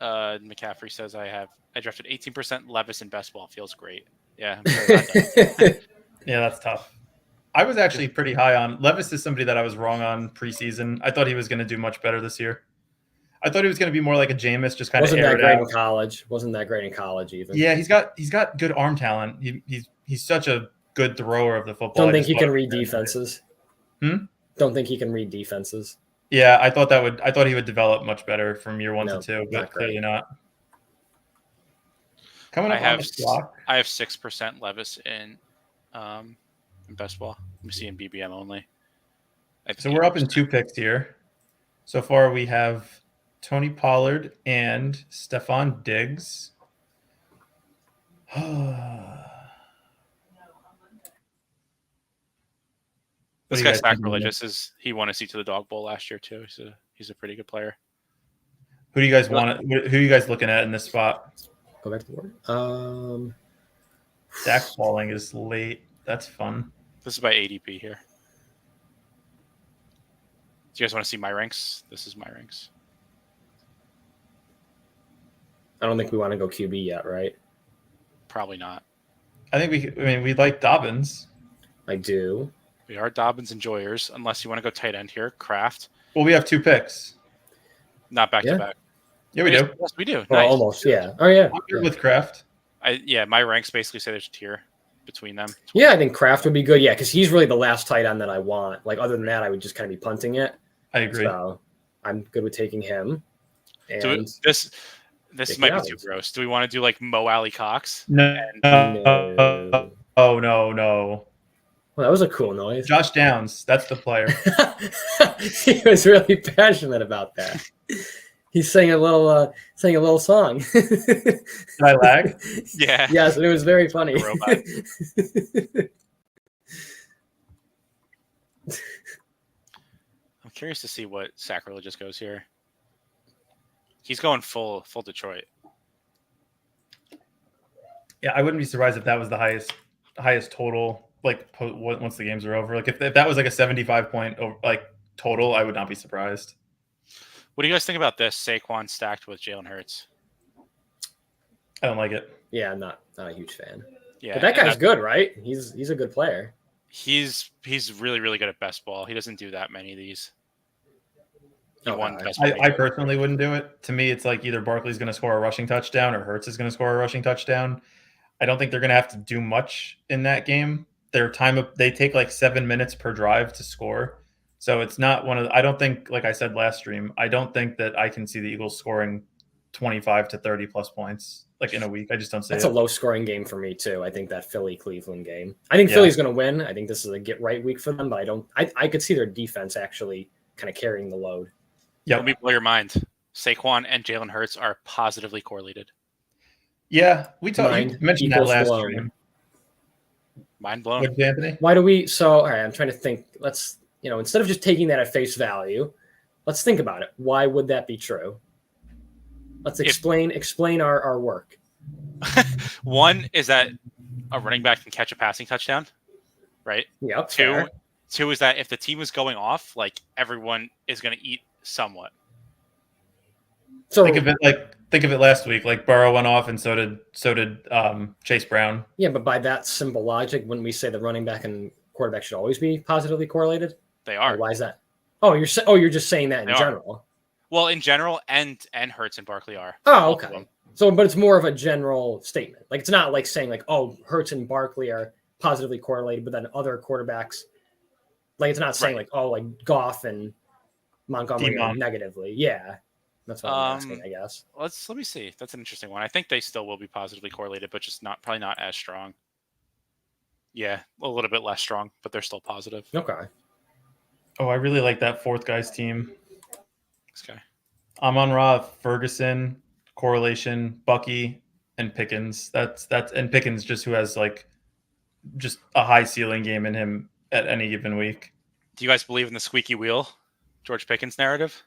McCaffrey says I drafted 18% Levis in best ball. Feels great. Yeah, I'm sure that yeah, that's tough. I was actually pretty high on Levis. Is somebody that I was wrong on preseason. I thought he was going to do much better this year. I thought he was going to be more like a Jameis, just kind of wasn't that great in college. Wasn't that great in college either. Yeah, he's got good arm talent. He's such a good thrower of the football. Don't think he can read defenses. Don't think he can read defenses. Yeah, I thought he would develop much better from year 1 to 2, but clearly not. Coming up on the block. I have 6% Levis in best ball. Let me see in BBM only. So we're up in 2 picks here. So far we have Tony Pollard and Stephon Diggs. This guy's sacrilegious. He won a seat to the Dog Bowl last year too. He's a pretty good player. Who do you guys want? Who are you guys looking at in this spot? Go back to the board. Dak falling is late. That's fun. This is by ADP here. Do you guys want to see my ranks? This is my ranks. I don't think we want to go QB yet, right? Probably not. I think we like Dobbins. I do. We are Dobbins enjoyers, unless you want to go tight end here. Kraft. Well, we have 2 picks. Not back Yeah. to back. Yeah, we do. Yes, we do. Well, Nice. almost, yeah. Oh, yeah. I'm good with Kraft. My ranks basically say there's a tier between them. Yeah, I think Kraft would be good. Yeah, because he's really the last tight end that I want. Like, other than that, I would just kind of be punting it. I agree. So I'm good with taking him. And This Nick might be Adams. too gross. Do we want to do like Mo Alley Cox? No. No. Oh, no. Well, that was a cool noise. Josh Downs. That's the player. He was really passionate about that. He sang a little song. Did I lag? Yeah. Yes, it was very funny. A robot. I'm curious to see what sacrilegious goes here. He's going full Detroit. Yeah, I wouldn't be surprised if that was the highest total. Like once the games are over, like if that was like a 75 point like total, I would not be surprised. What do you guys think about this? Saquon stacked with Jalen Hurts. I don't like it. Yeah, I'm not a huge fan. Yeah, But that guy's good, right? He's a good player. He's really, really good at best ball. He doesn't do that many of these. He won Okay. best ball. I personally wouldn't do it. To me, it's like either Barkley's going to score a rushing touchdown or Hurts is going to score a rushing touchdown. I don't think they're going to have to do much in that game. They take like 7 minutes per drive to score. So it's not I don't think, like I said last stream, I don't think that I can see the Eagles scoring 25 to 30 plus points like in a week. I just don't see That's it. a low scoring game for me too. I think that Philly-Cleveland game. I think Philly's going to win. I think this is a get right week for them, but I could see their defense actually kind of carrying the load. Yeah. Let me blow your mind. Saquon and Jalen Hurts are positively correlated. Yeah, you mentioned that last blown. stream. Mind blown. With Anthony? Why do we? So, all right, I'm trying to think. Let's, instead of just taking that at face value, let's think about it. Why would that be true? Let's explain our work. One is that a running back can catch a passing touchdown, right? Yep. Two is that if the team is going off, like everyone is going to eat somewhat. So Think of it last week. Like Burrow went off, and so did Chase Brown. yeah, but by that simple logic, wouldn't we say the running back and quarterback should always be positively correlated? They are. Or why is that? Oh, you're just saying that in They are. general. Well, in general, and Hurts and Barkley are. Oh, Both of okay. them. So, but it's more of a general statement. Like it's not like saying like, oh, Hurts and Barkley are positively correlated, but then other quarterbacks, like it's not saying Right. like, oh, like Goff and Montgomery are Demon. negatively. Yeah, that's what I'm asking, I guess. Let me see. That's an interesting one. I think they still will be positively correlated, but just probably not as strong. Yeah, a little bit less strong, but they're still positive. Okay. Oh, I really like that fourth guy's team. This guy. Amon-Ra, Ferguson, correlation, Bucky, and Pickens. That's and Pickens just who has like just a high ceiling game in him at any given week. Do you guys believe in the squeaky wheel, George Pickens narrative?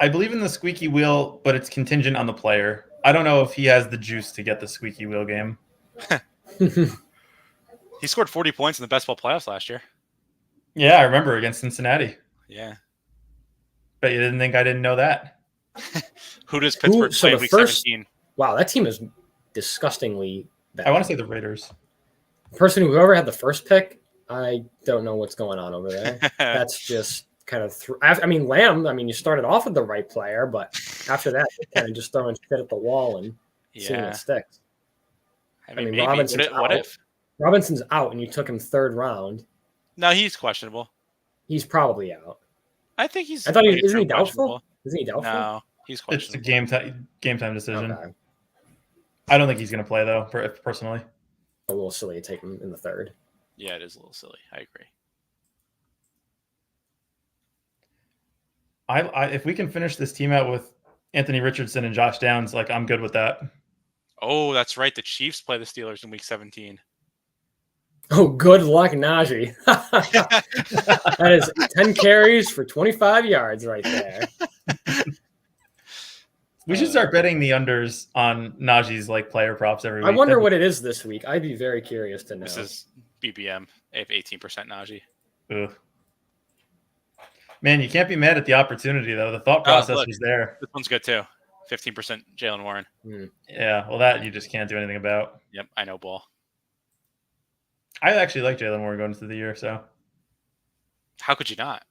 I believe in the squeaky wheel, but it's contingent on the player. I don't know if he has the juice to get the squeaky wheel game. He scored 40 points in the best ball playoffs last year. Yeah, I remember against Cincinnati. Yeah. Bet you didn't think I didn't know that. Who does Pittsburgh so play the week first- 17? Wow, that team is disgustingly bad. I want to say the Raiders. Whoever had the first pick, I don't know what's going on over there. That's just kind of Lamb. You started off with the right player, but after that, kind of just throwing shit at the wall and seeing Yeah. it sticks. Maybe. Robinson's What out. if? Robinson's out, and you took him third round. No, he's questionable. He's probably out. I think he's. I thought pretty isn't he questionable. doubtful? Isn't he doubtful? No, he's It's a questionable. game time decision. Okay. I don't think he's going to play though, personally. A little silly to take him in the third. Yeah, it is a little silly. I agree. If we can finish this team out with Anthony Richardson and Josh Downs, like I'm good with that. Oh, that's right. The Chiefs play the Steelers in week 17. Oh, good luck, Najee. That is 10 carries for 25 yards right there. We should start betting the unders on Najee's like player props every week. I wonder what it is this week. I'd be very curious to know. This is BBM. They have 18% Najee. Ugh. Man, you can't be mad at the opportunity though. The thought process look. was there. This one's good too. 15% Jalen Warren. Yeah, well, that you just can't do anything about. Yep, I know ball. I actually like Jalen Warren going into the year, so. How could you not?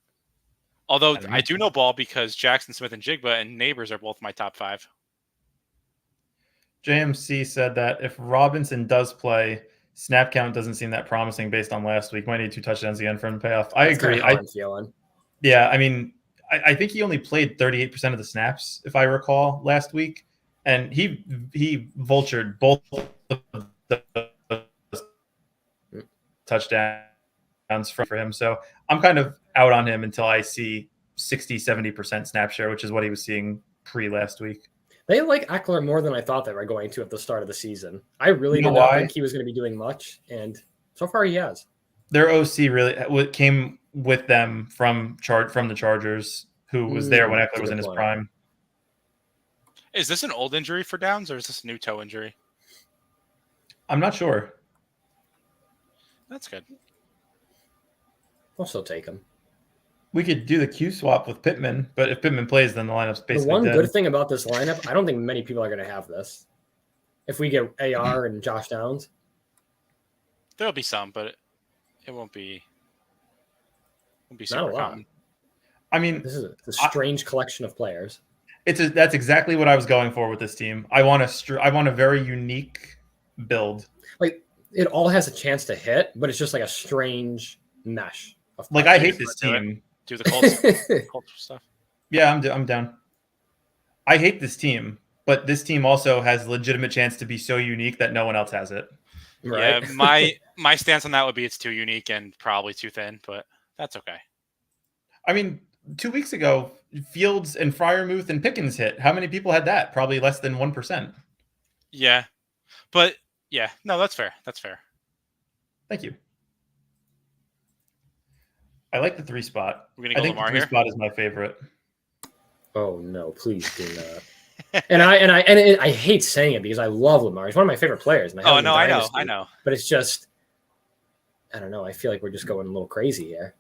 Although don't I know. do know ball because Jackson Smith and Jigba and Neighbors are both my top 5. JMC said that if Robinson does play, snap count doesn't seem that promising based on last week. Might need 2 touchdowns again for him to pay off. I That's agree. kinda how I'm feeling. Yeah, I mean, I think he only played 38% of the snaps, if I recall, last week, and he vultured both of the touchdowns for him. So I'm kind of out on him until I see 60-70% snap share, which is what he was seeing pre last week. They like Eckler more than I thought they were going to at the start of the season. I really You know did not why? think he was going to be doing much, and so far he has. Their OC really came with them from the Chargers, who was there when That's a Eckler was good in his point. prime. Is this an old injury for Downs or is this a new toe injury? I'm not sure. That's good. I'll still take him. We could do the Q swap with Pittman, but if Pittman plays, then the lineup's The basically one dead. good thing about this lineup, I don't think many people are going to have this. If we get AR and Josh Downs, There'll be some, but it won't be not a super lot. common. I mean, This is a strange collection of players. that's exactly what I was going for with this team. I want a very unique build. Like it all has a chance to hit, but it's just like a strange mesh. Of Like I players. hate this team. Do the Colts stuff. Yeah, I'm down. I hate this team, but this team also has legitimate chance to be so unique that no one else has it. Right? Yeah, my stance on that would be it's too unique and probably too thin, but that's okay. I mean, 2 weeks ago, Fields and Freiermuth and Pickens hit. How many people had that? Probably less than 1%. Yeah, but yeah, no, that's fair. That's fair. Thank you. I like the 3 spot. We're gonna I go think the Lamar 3 here. spot is my favorite. Oh no, please do not. and I hate saying it because I love Lamar. He's one of my favorite players. And I have Oh him in no, I Dynasty, know. But it's just, I don't know. I feel like we're just going a little crazy here.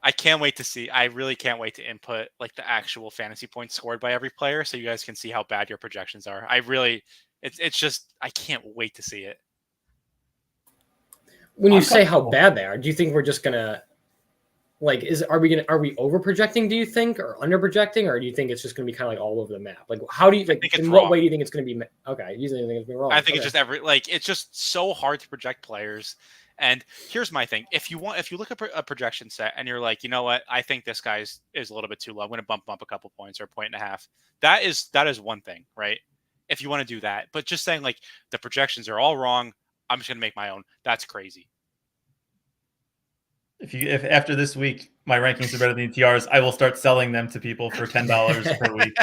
I can't wait to see. I really can't wait to input like the actual fantasy points scored by every player, so you guys can see how bad your projections are. It's just I can't wait to see it. When you I'm say how comfortable. bad they are, do you think we're just gonna like are we over projecting, do you think, or under projecting, or do you think it's just gonna be kind of like all over the map? Like how do you think it's in what wrong. way do you think it's gonna be okay, you think it's gonna be wrong? I think Okay. it's just it's just so hard to project players. And here's my thing: if you look at a projection set and you're like, you know what, I think this guy is a little bit too low. I'm going to bump him up a couple points or a point and a half. That is one thing, right? If you want to do that, but just saying like the projections are all wrong, I'm just going to make my own. That's crazy. If after this week my rankings are better than ETRs, I will start selling them to people for $10 per week.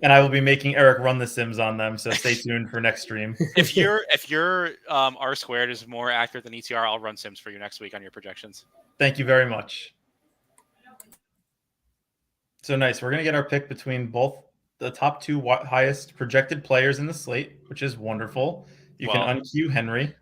And I will be making Eric run the Sims on them, so stay tuned for next stream. If your R squared is more accurate than ETR, I'll run Sims for you next week on your projections. Thank you very much. So nice. We're going to get our pick between both the top 2 highest projected players in the slate, which is wonderful. You can unqueue Henry.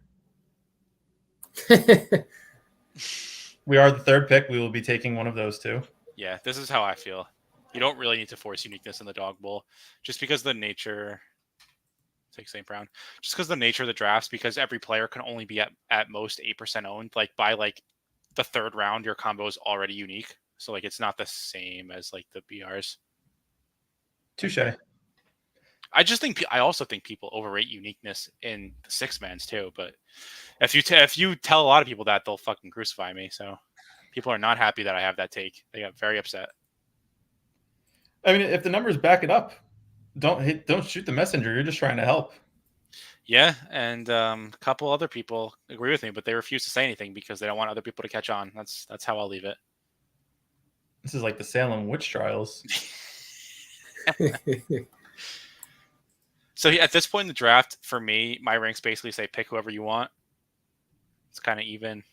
We are the 3rd pick. We will be taking one of those 2. Yeah, this is how I feel. You don't really need to force uniqueness in the dog bowl, just because the nature. Take St. Brown, just because the nature of the drafts, because every player can only be at most 8% owned. Like by like the 3rd round, your combo is already unique, so like it's not the same as like the BRs. Touche. I also think people overrate uniqueness in the 6-mans too. But if you tell a lot of people that, they'll fucking crucify me. So people are not happy that I have that take. They got very upset. I mean, if the numbers back it up, don't shoot the messenger. You're just trying to help. Yeah, and a couple other people agree with me, but they refuse to say anything because they don't want other people to catch on. That's how I'll leave it. This is like the Salem witch trials. So at this point in the draft, for me, my ranks basically say pick whoever you want. It's kind of even.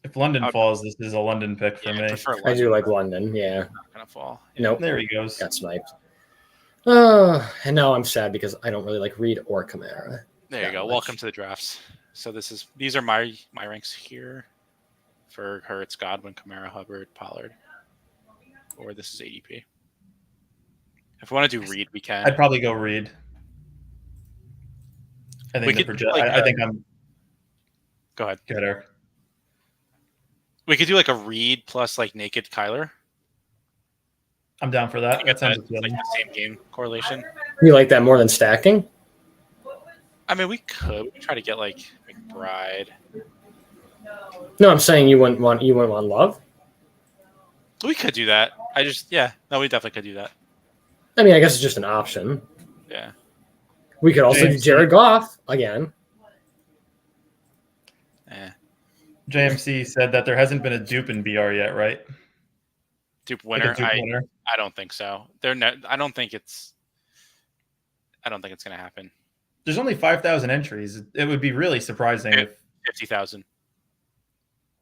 If London falls, this is a London pick for me. I do like London, yeah. Not gonna fall. Yeah. Nope. There he goes. Got sniped. And now I'm sad because I don't really like Reed or Kamara. There you go. Welcome to the drafts. So these are my ranks here for Hurts, Godwin, Kamara, Hubbard, Pollard. Or this is ADP. If we want to do Reed, we can. I'd probably go Reed. I think We could do, like, I think I'm. Go ahead. Go ahead, Eric. We could do like a Reed plus like naked Kyler. I'm down for that. That sounds like appealing. the same game correlation. You like that more than stacking? I mean, we could try to get like McBride. No, I'm saying you wouldn't want Love. We could do that. We definitely could do that. I mean, I guess it's just an option. Yeah. We could also do Jared Goff again. JMC said that there hasn't been a dupe in BR yet, right? Dupe winner. Like a dupe winner. I don't think so. I don't think it's going to happen. There's only 5,000 entries. It would be really surprising if 50,000.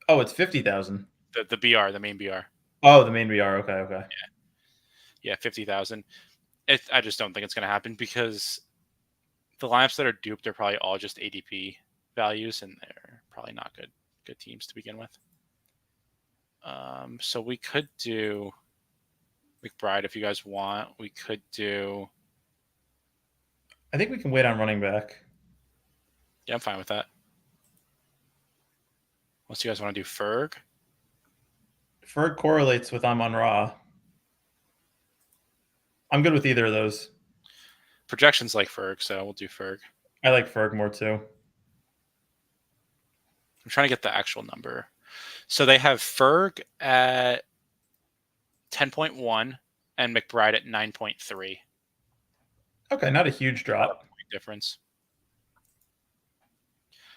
Oh, it's 50,000. The BR, the main BR. Oh, the main BR. Okay. Yeah, 50,000. I just don't think it's going to happen because the lineups that are duped are probably all just ADP values, and they're probably not good teams to begin with. So we could do McBride if you guys want. We could do. I think we can wait on running back. Yeah, I'm fine with that. Unless you guys want to do Ferg. Ferg correlates with Amon-Ra. I'm good with either of those. Projections like Ferg, so we'll do Ferg. I like Ferg more too. I'm trying to get the actual number. So they have Ferg at 10.1 and McBride at 9.3. Okay, not a huge drop. Difference.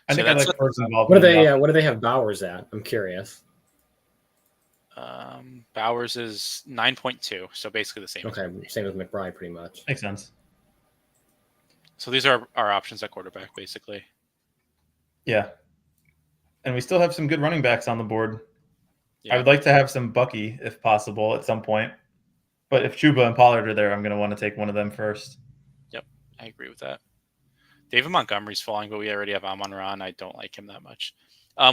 I think I like Ferg's involvement. What do they have Bowers at? I'm curious. Bowers is 9.2, so basically the same. Okay, same as McBride, pretty much. Makes sense. So these are our options at quarterback, basically. Yeah. And we still have some good running backs on the board. Yeah. I would like to have some Bucky, if possible, at some point. But if Chuba and Pollard are there, I'm going to want to take one of them first. Yep, I agree with that. David Montgomery's falling, but we already have Amon-Ra, and I don't like him that much.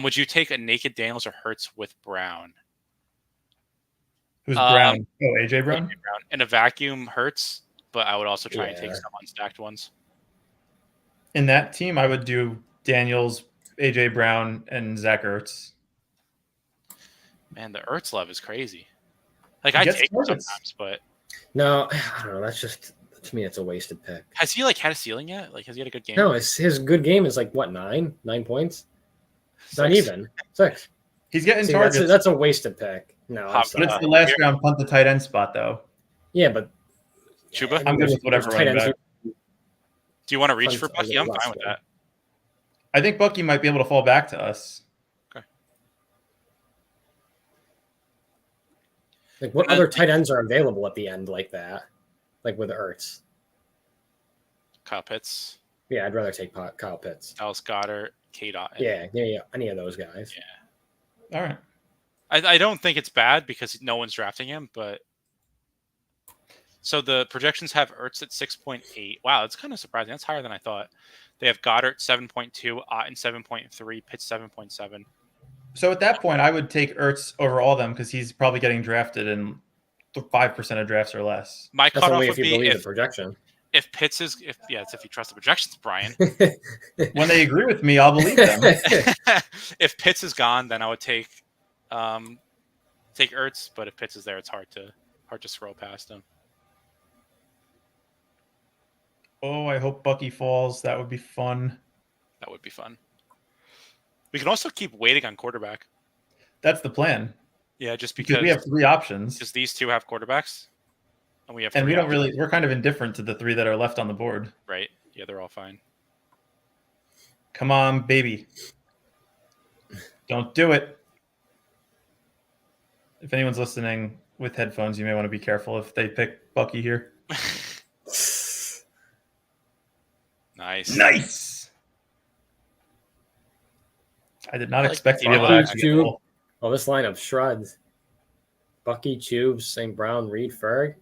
Would you take a naked Daniels or Hurts with Brown? Who's Brown? Oh, AJ Brown? AJ Brown. In a vacuum, Hurts, but I would also try and take some unstacked ones. In that team, I would do Daniels, AJ Brown, and Zach Ertz. Man, the Ertz love is crazy. Like, I take him sometimes, but no, I don't know. That's just, to me, it's a wasted pick. Has he had a ceiling yet? Like, has he had a good game? No, his good game is like what, 9 points? 6. Not even 6. He's getting targets. That's a wasted pick. No, but it's the last round punt the tight end spot though. Yeah, but Chuba, I'm good with whatever running back. Do you want to reach for Bucky? I'm fine with that. I think Bucky might be able to fall back to us. Okay. Like, what other tight ends are available at the end like that? Like with Ertz? Kyle Pitts. Yeah, I'd rather take Kyle Pitts. Dallas Goedert, K-Dot. Yeah. Any of those guys. Yeah. All right. I don't think it's bad because no one's drafting him, but so the projections have Ertz at 6.8. Wow, that's kind of surprising. That's higher than I thought. They have Goddard 7.2, Otten 7.3, Pitts 7.7. So at that point, I would take Ertz over all of them because he's probably getting drafted in 5% of drafts or less. My That's cutoff only would if you be believe the projection. If Pitts is, it's if you trust the projections, Brian. When they agree with me, I'll believe them. If Pitts is gone, then I would take Ertz. But if Pitts is there, it's hard to scroll past him. Oh, I hope Bucky falls. That would be fun. That would be fun. We can also keep waiting on quarterback. That's the plan. Yeah, just because we have 3 options. Because these 2 have quarterbacks, and we have. And we don't really. We're kind of indifferent to the 3 that are left on the board. Right. Yeah, they're all fine. Come on, baby. Don't do it. If anyone's listening with headphones, you may want to be careful if they pick Bucky here. Nice. I did not expect to be able to actually get the Oh, this lineup shreds. Bucky, Tubes, St. Brown, Reed, Ferg.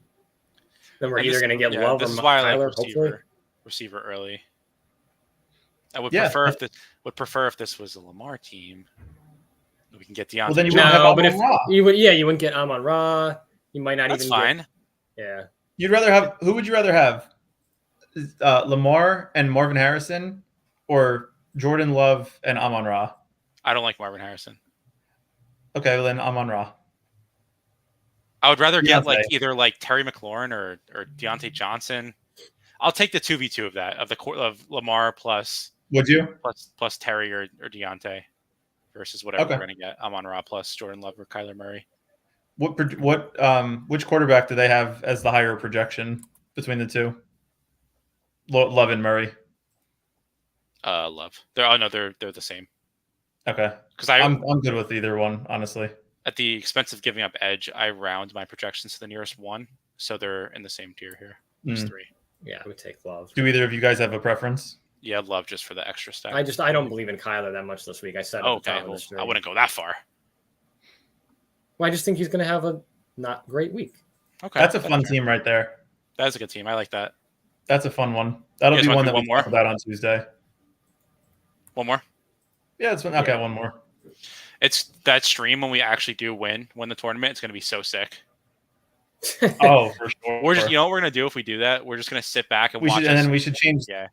Then we're either going to get Love or Tyler, hopefully. Receiver early. I would prefer if this was a Lamar team. We can get Deontay. Well, then you wouldn't have but you wouldn't get Amon-Ra. You might not That's even. fine. Yeah. You'd rather have who would you rather have? Lamar and Marvin Harrison, or Jordan Love and Amon-Ra? I don't like Marvin Harrison. Okay, well then Amon-Ra. I would rather get like Deontay. either like Terry McLaurin or Deontay Johnson. I'll take the 2v2 of that of Lamar plus Would you? Terry or Deontay versus whatever Okay. we're gonna get. Amon-Ra plus Jordan Love or Kyler Murray. Which quarterback do they have as the higher projection between the two? Love and Murray. Love. They're the same. Okay. Because I'm good with either one, honestly. At the expense of giving up edge, I round my projections to the nearest one, so they're in the same tier here. There's 3. Yeah, I would take Love. Do either of you guys have a preference? Yeah, Love just for the extra stack. I don't believe in Kyler that much this week. I said okay, well, I wouldn't go that far. Well, I just think he's going to have a not great week. Okay, that's a fun team right there. That's a good team. I like that. That's a fun one. That'll be one that we talk about on Tuesday. One more? Yeah, that's one. Okay, one more. It's that stream when we actually do win the tournament. It's going to be so sick. Oh, for sure. We're just, you know what we're going to do if we do that? We're just going to sit back and watch. And then we should change. Yeah.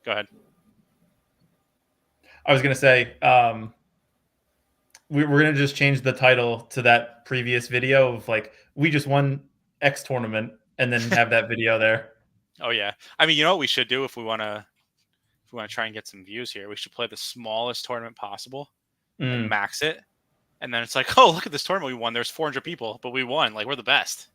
Go ahead. I was going to say, we're going to just change the title to that previous video of like, we just won X tournament, and then have that video there. Oh yeah. I mean, you know what we should do if we want to try and get some views here? We should play the smallest tournament possible and max it. And then it's like, oh, look at this tournament we won. There's 400 people, but we won. Like, we're the best.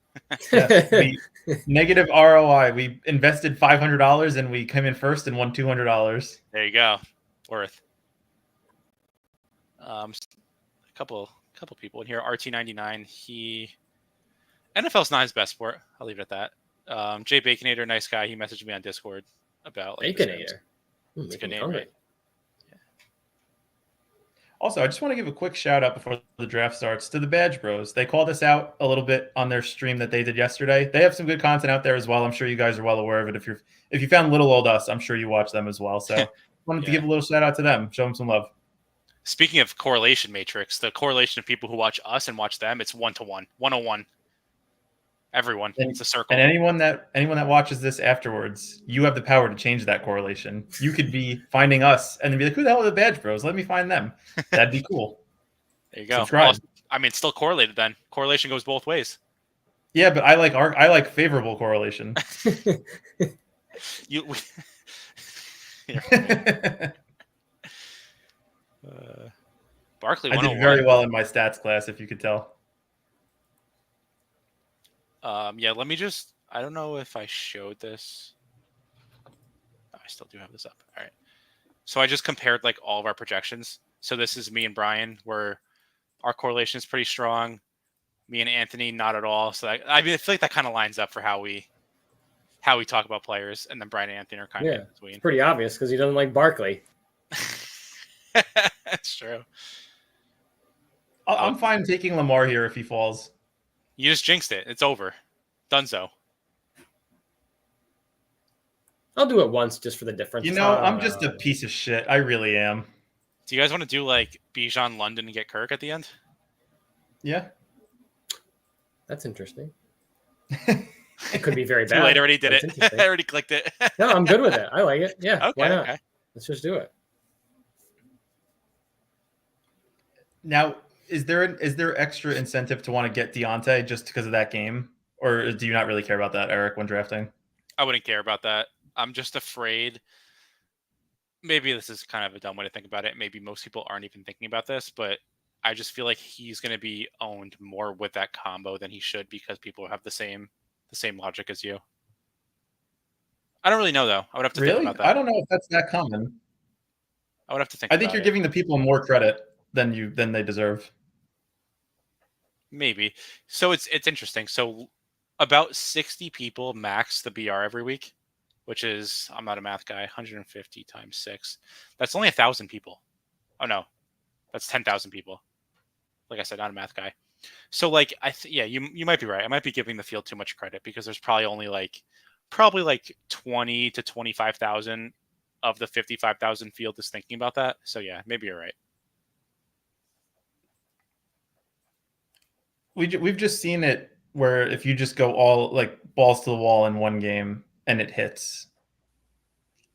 Negative ROI. We invested $500 and we came in first and won $200. There you go. Worth. A couple people in here. RT99. NFL's not his best sport. I'll leave it at that. Jay Baconator, nice guy. He messaged me on Discord about like, Baconator. It's a good name, right? Yeah. Also, I just want to give a quick shout out before the draft starts to the Badge Bros. They called us out a little bit on their stream that they did yesterday. They have some good content out there as well. I'm sure you guys are well aware of it. If you found Little Old Us, I'm sure you watch them as well. So wanted to give a little shout out to them. Show them some love. Speaking of correlation matrix, the correlation of people who watch us and watch them, it's 1-to-1, 101. Everyone. It's a circle. And anyone that watches this afterwards, you have the power to change that correlation. You could be finding us and then be like, who the hell are the Badge Bros? Let me find them. That'd be cool. There you go. Well, I mean, it's still correlated then. Correlation goes both ways. Yeah, but I like favorable correlation. Barkley, I did very well in my stats class, if you could tell. Yeah, let me just, I don't know if I showed this. Oh, I still do have this up. All right. So I just compared like all of our projections. So this is me and Brian, where our correlation is pretty strong. Me and Anthony, not at all. So I feel like that kind of lines up for how we talk about players. And then Brian and Anthony are kind of in between. It's pretty obvious because he doesn't like Barkley. That's true. I'm fine taking Lamar here if he falls. You just jinxed it. It's over. Dunzo. I'll do it once just for the difference. You know, I'm just a piece of shit. I really am. Do you guys want to do like Bijan London and get Kirk at the end? Yeah. That's interesting. It could be very bad. Too late. I already did it. I already clicked it. No, I'm good with it. I like it. Yeah. Okay. Why not? Okay. Let's just do it. Now, is there extra incentive to want to get Deontay just because of that game? Or do you not really care about that, Eric, when drafting? I wouldn't care about that. I'm just afraid. Maybe this is kind of a dumb way to think about it. Maybe most people aren't even thinking about this, but I just feel like he's going to be owned more with that combo than he should because people have the same logic as you. I don't really know, though. I would have to think about that. I don't know if that's that common. I would have to think I think you're giving the people more credit than they deserve. Maybe. So it's interesting. So about 60 people max the BR every week, which is, I'm not a math guy, 150 times 6. That's only 1,000 people. Oh, no. That's 10,000 people. Like I said, not a math guy. So, like, you might be right. I might be giving the field too much credit because there's probably only like 20 to 25,000 of the 55,000 field is thinking about that. So, yeah, maybe you're right. We've just seen it where if you just go all like balls to the wall in one game and it hits.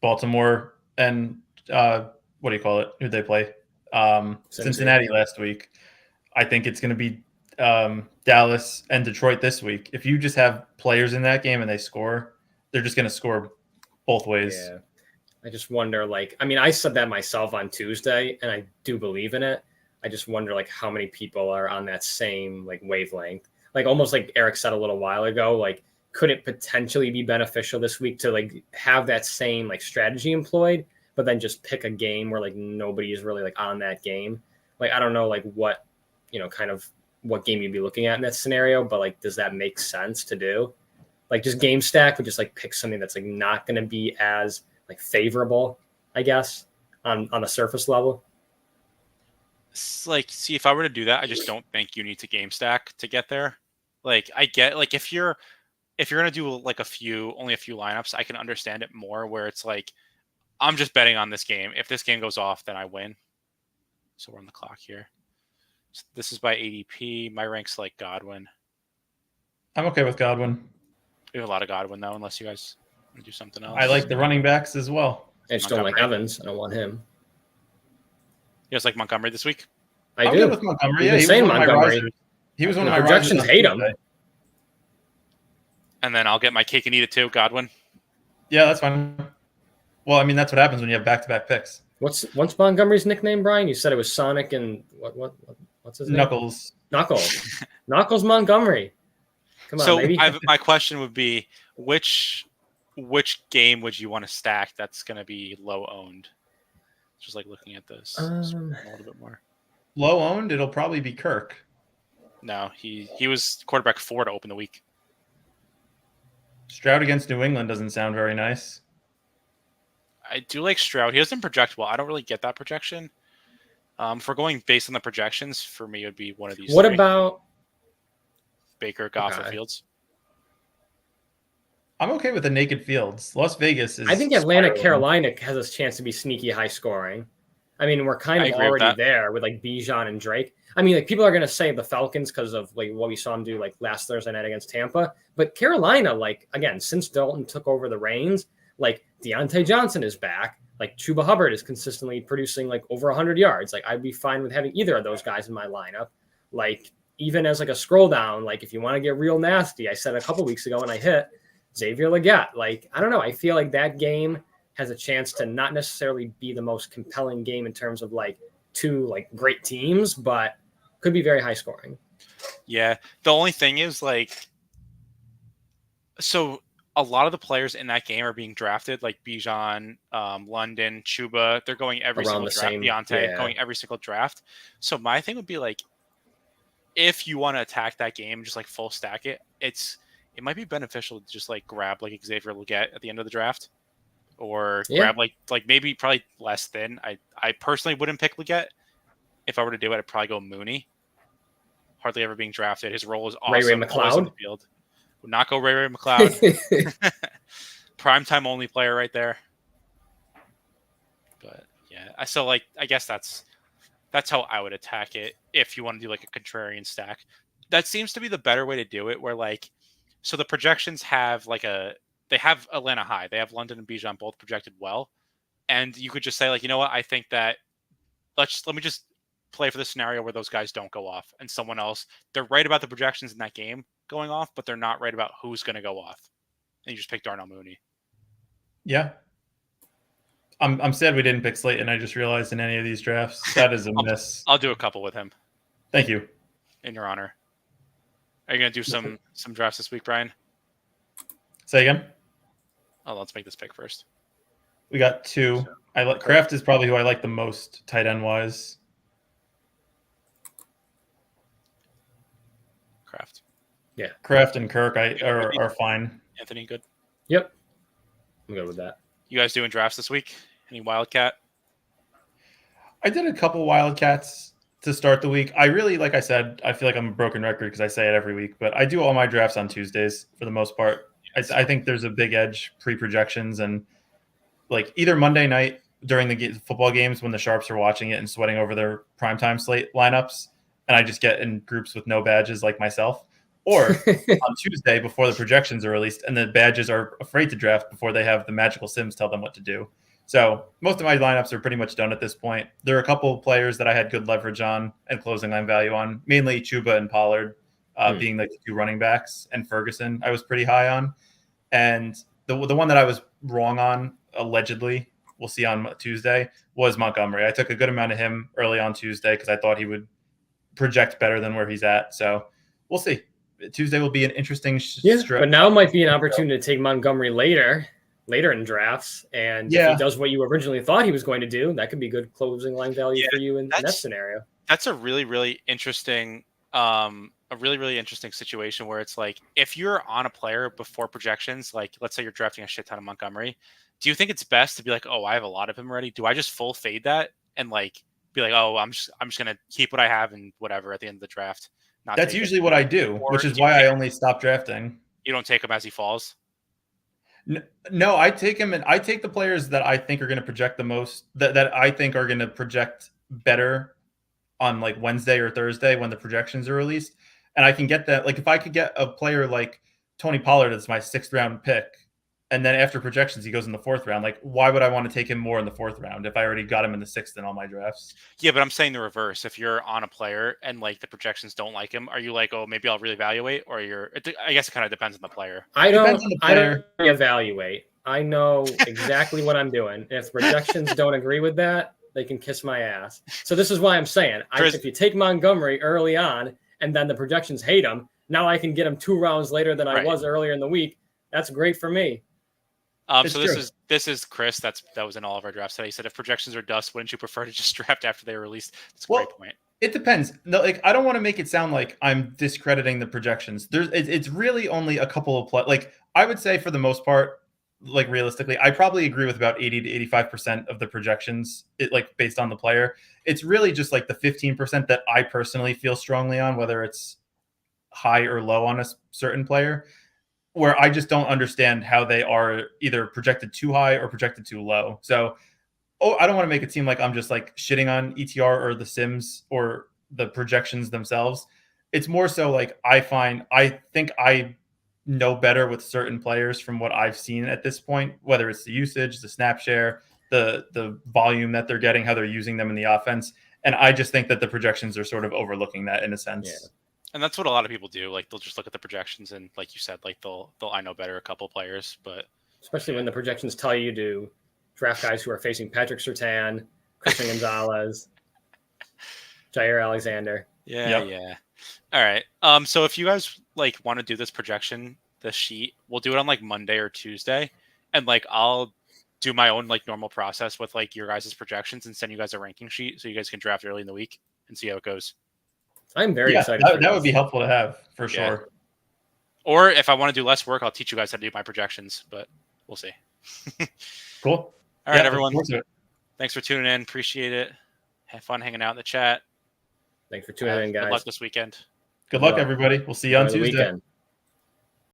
Baltimore and what do you call it? Who'd they play? Cincinnati last week. I think it's going to be Dallas and Detroit this week. If you just have players in that game and they score, they're just going to score both ways. Yeah. I just wonder, like, I mean, I said that myself on Tuesday, and I do believe in it. I just wonder, like, how many people are on that same, like, wavelength. Like, almost like Eric said a little while ago, like, could it potentially be beneficial this week to, like, have that same, like, strategy employed, but then just pick a game where, like, nobody is really, like, on that game? Like, I don't know, like, what, you know, kind of what game you'd be looking at in that scenario, but, like, does that make sense to do? Like, just game stack, but just, like, pick something that's, like, not going to be as, like, favorable, I guess, on the surface level. It's like, see, if I were to do that, I just don't think you need to game stack to get there. Like, I get, like, if you're gonna do like only a few lineups, I can understand it more. Where it's like, I'm just betting on this game. If this game goes off, then I win. So we're on the clock here. So this is by ADP. My rank's like Godwin. I'm okay with Godwin. We have a lot of Godwin though, unless you guys want to do something else. I like the running backs as well. I just don't like Evans. I don't want him. You guys like Montgomery this week? I'm good with Montgomery. Yeah, he was Montgomery. He was one of my projections. Hate him. And then I'll get my cake and eat it too, Godwin. Yeah, that's fine. Well, I mean, that's what happens when you have back-to-back picks. What's Montgomery's nickname, Brian? You said it was Sonic and what's his name? Knuckles. Knuckles Montgomery. Come on, so baby. My question would be, which game would you want to stack that's going to be low owned? Just like looking at this a little bit more. Low owned, it'll probably be Kirk. No, he was quarterback 4 to open the week. Stroud against New England doesn't sound very nice. I do like Stroud. He doesn't project well. I don't really get that projection. If we're going based on the projections, for me, it would be one of these. What about Baker, Goff, or Fields? I'm okay with the naked Fields. Las Vegas is. I think Atlanta, Carolina has a chance to be sneaky high scoring. I mean, we're kind of already there with like Bijan and Drake. I mean, like people are going to say the Falcons because of like what we saw them do like last Thursday night against Tampa. But Carolina, like again, since Dalton took over the reins, like Deontay Johnson is back. Like Chuba Hubbard is consistently producing like over 100 yards. Like I'd be fine with having either of those guys in my lineup. Like even as like a scroll down, like if you want to get real nasty, I said a couple weeks ago when I hit Xavier Legette. Like I don't know, I feel like that game has a chance to not necessarily be the most compelling game in terms of like two like great teams, but could be very high scoring. Yeah. The only thing is like, so a lot of the players in that game are being drafted, like Bijan, London, Chuba. They're going every single draft. Deontay going every single draft. So my thing would be like, if you want to attack that game, just like full stack it, it might be beneficial to just like grab like Xavier Legette at the end of the draft. Or grab like maybe probably less thin. I personally wouldn't pick Legette. If I were to do it, I'd probably go Mooney. Hardly ever being drafted. His role is awesome. Ray McLeod in the field. Would not go Ray McLeod. Primetime only player right there. But yeah, so like I guess that's how I would attack it if you want to do like a contrarian stack. That seems to be the better way to do it. Where like, so the projections have like they have Atlanta high. They have London and Bijan both projected well. And you could just say, like, you know what? I think that let me just play for the scenario where those guys don't go off and someone else. They're right about the projections in that game going off, but they're not right about who's going to go off. And you just pick Darnell Mooney. Yeah. I'm sad we didn't pick Slayton. I just realized in any of these drafts. That is a miss. I'll do a couple with him. Thank you. In your honor. Are you going to do some drafts this week, Brian? Say again? Oh, let's make this pick first. We got 2. I like Kraft is probably who I like the most tight end wise. Kraft. Yeah. Kraft and Kirk are fine. Anthony, good. Yep. I'm good with that. You guys doing drafts this week? Any Wildcat? I did a couple Wildcats to start the week. I really, like I said, I feel like I'm a broken record because I say it every week, but I do all my drafts on Tuesdays for the most part. I think there's a big edge pre-projections and like either Monday night during the football games when the Sharps are watching it and sweating over their primetime slate lineups, and I just get in groups with no badges like myself, or on Tuesday before the projections are released and the badges are afraid to draft before they have the magical sims tell them what to do. So most of my lineups are pretty much done at this point. There are a couple of players that I had good leverage on and closing line value on, mainly Chuba and Pollard being like the 2 running backs, and Ferguson I was pretty high on. And the one that I was wrong on, allegedly, we'll see on Tuesday, was Montgomery. I took a good amount of him early on Tuesday because I thought he would project better than where he's at. So we'll see. Tuesday will be an interesting stretch. But now might be an opportunity to take Montgomery later in drafts. And if he does what you originally thought he was going to do, that could be good closing line value for you in that scenario. That's a really, really interesting situation where it's like, if you're on a player before projections, like let's say you're drafting a shit ton of Montgomery, do you think it's best to be like, oh, I have a lot of him already? Do I just full fade that and like be like, oh, I'm just gonna keep what I have and whatever at the end of the draft? That's usually what I do, which is why I only stop drafting. You don't take him as he falls? No, I take him, and I take the players that I think are going to project the most, that I think are going to project better on like Wednesday or Thursday when the projections are released. And I can get that. Like if I could get a player like Tony Pollard as my 6th round pick, and then after projections he goes in the 4th round, like why would I want to take him more in the 4th round if I already got him in the 6th in all my drafts? Yeah, but I'm saying the reverse. If you're on a player and like the projections don't like him, are you like, oh, maybe I'll reevaluate? Or I guess it kind of depends on the player. I don't reevaluate. I know exactly what I'm doing. And if the projections don't agree with that, they can kiss my ass. So this is why I'm saying, if you take Montgomery early on and then the projections hate him, now I can get him 2 rounds later than I was earlier in the week. That's great for me. So this is Chris. That was in all of our drafts today. He said, if projections are dust, wouldn't you prefer to just draft after they were released? That's a great point. It depends. No, like I don't want to make it sound like I'm discrediting the projections. It's really only a couple of like I would say for the most part, like realistically, I probably agree with about 80 to 85% of the projections, like based on the player. It's really just like the 15% that I personally feel strongly on, whether it's high or low on a certain player, where I just don't understand how they are either projected too high or projected too low. So, I don't want to make it seem like I'm just like shitting on ETR or the Sims or the projections themselves. It's more so like I think I know better with certain players from what I've seen at this point, whether it's the usage, the snap share, the volume that they're getting, how they're using them in the offense. And I just think that the projections are sort of overlooking that in a sense. Yeah. And that's what a lot of people do. Like they'll just look at the projections and, like you said, like they'll I know better a couple players, but especially when the projections tell you to draft guys who are facing Patrick Surtain, Christian Gonzalez, Jair Alexander. Yeah. All right. So if you guys like want to do this projection, the sheet, we'll do it on like Monday or Tuesday, and like I'll do my own like normal process with like your guys' projections and send you guys a ranking sheet so you guys can draft early in the week and see how it goes. I'm very excited. That would be helpful to have for sure. Or if I want to do less work, I'll teach you guys how to do my projections, but we'll see. Cool. All right, everyone. Thanks for tuning in. Appreciate it. Have fun hanging out in the chat. Thanks for tuning in, guys. Good luck this weekend. Good luck, everybody. We'll see you on Tuesday.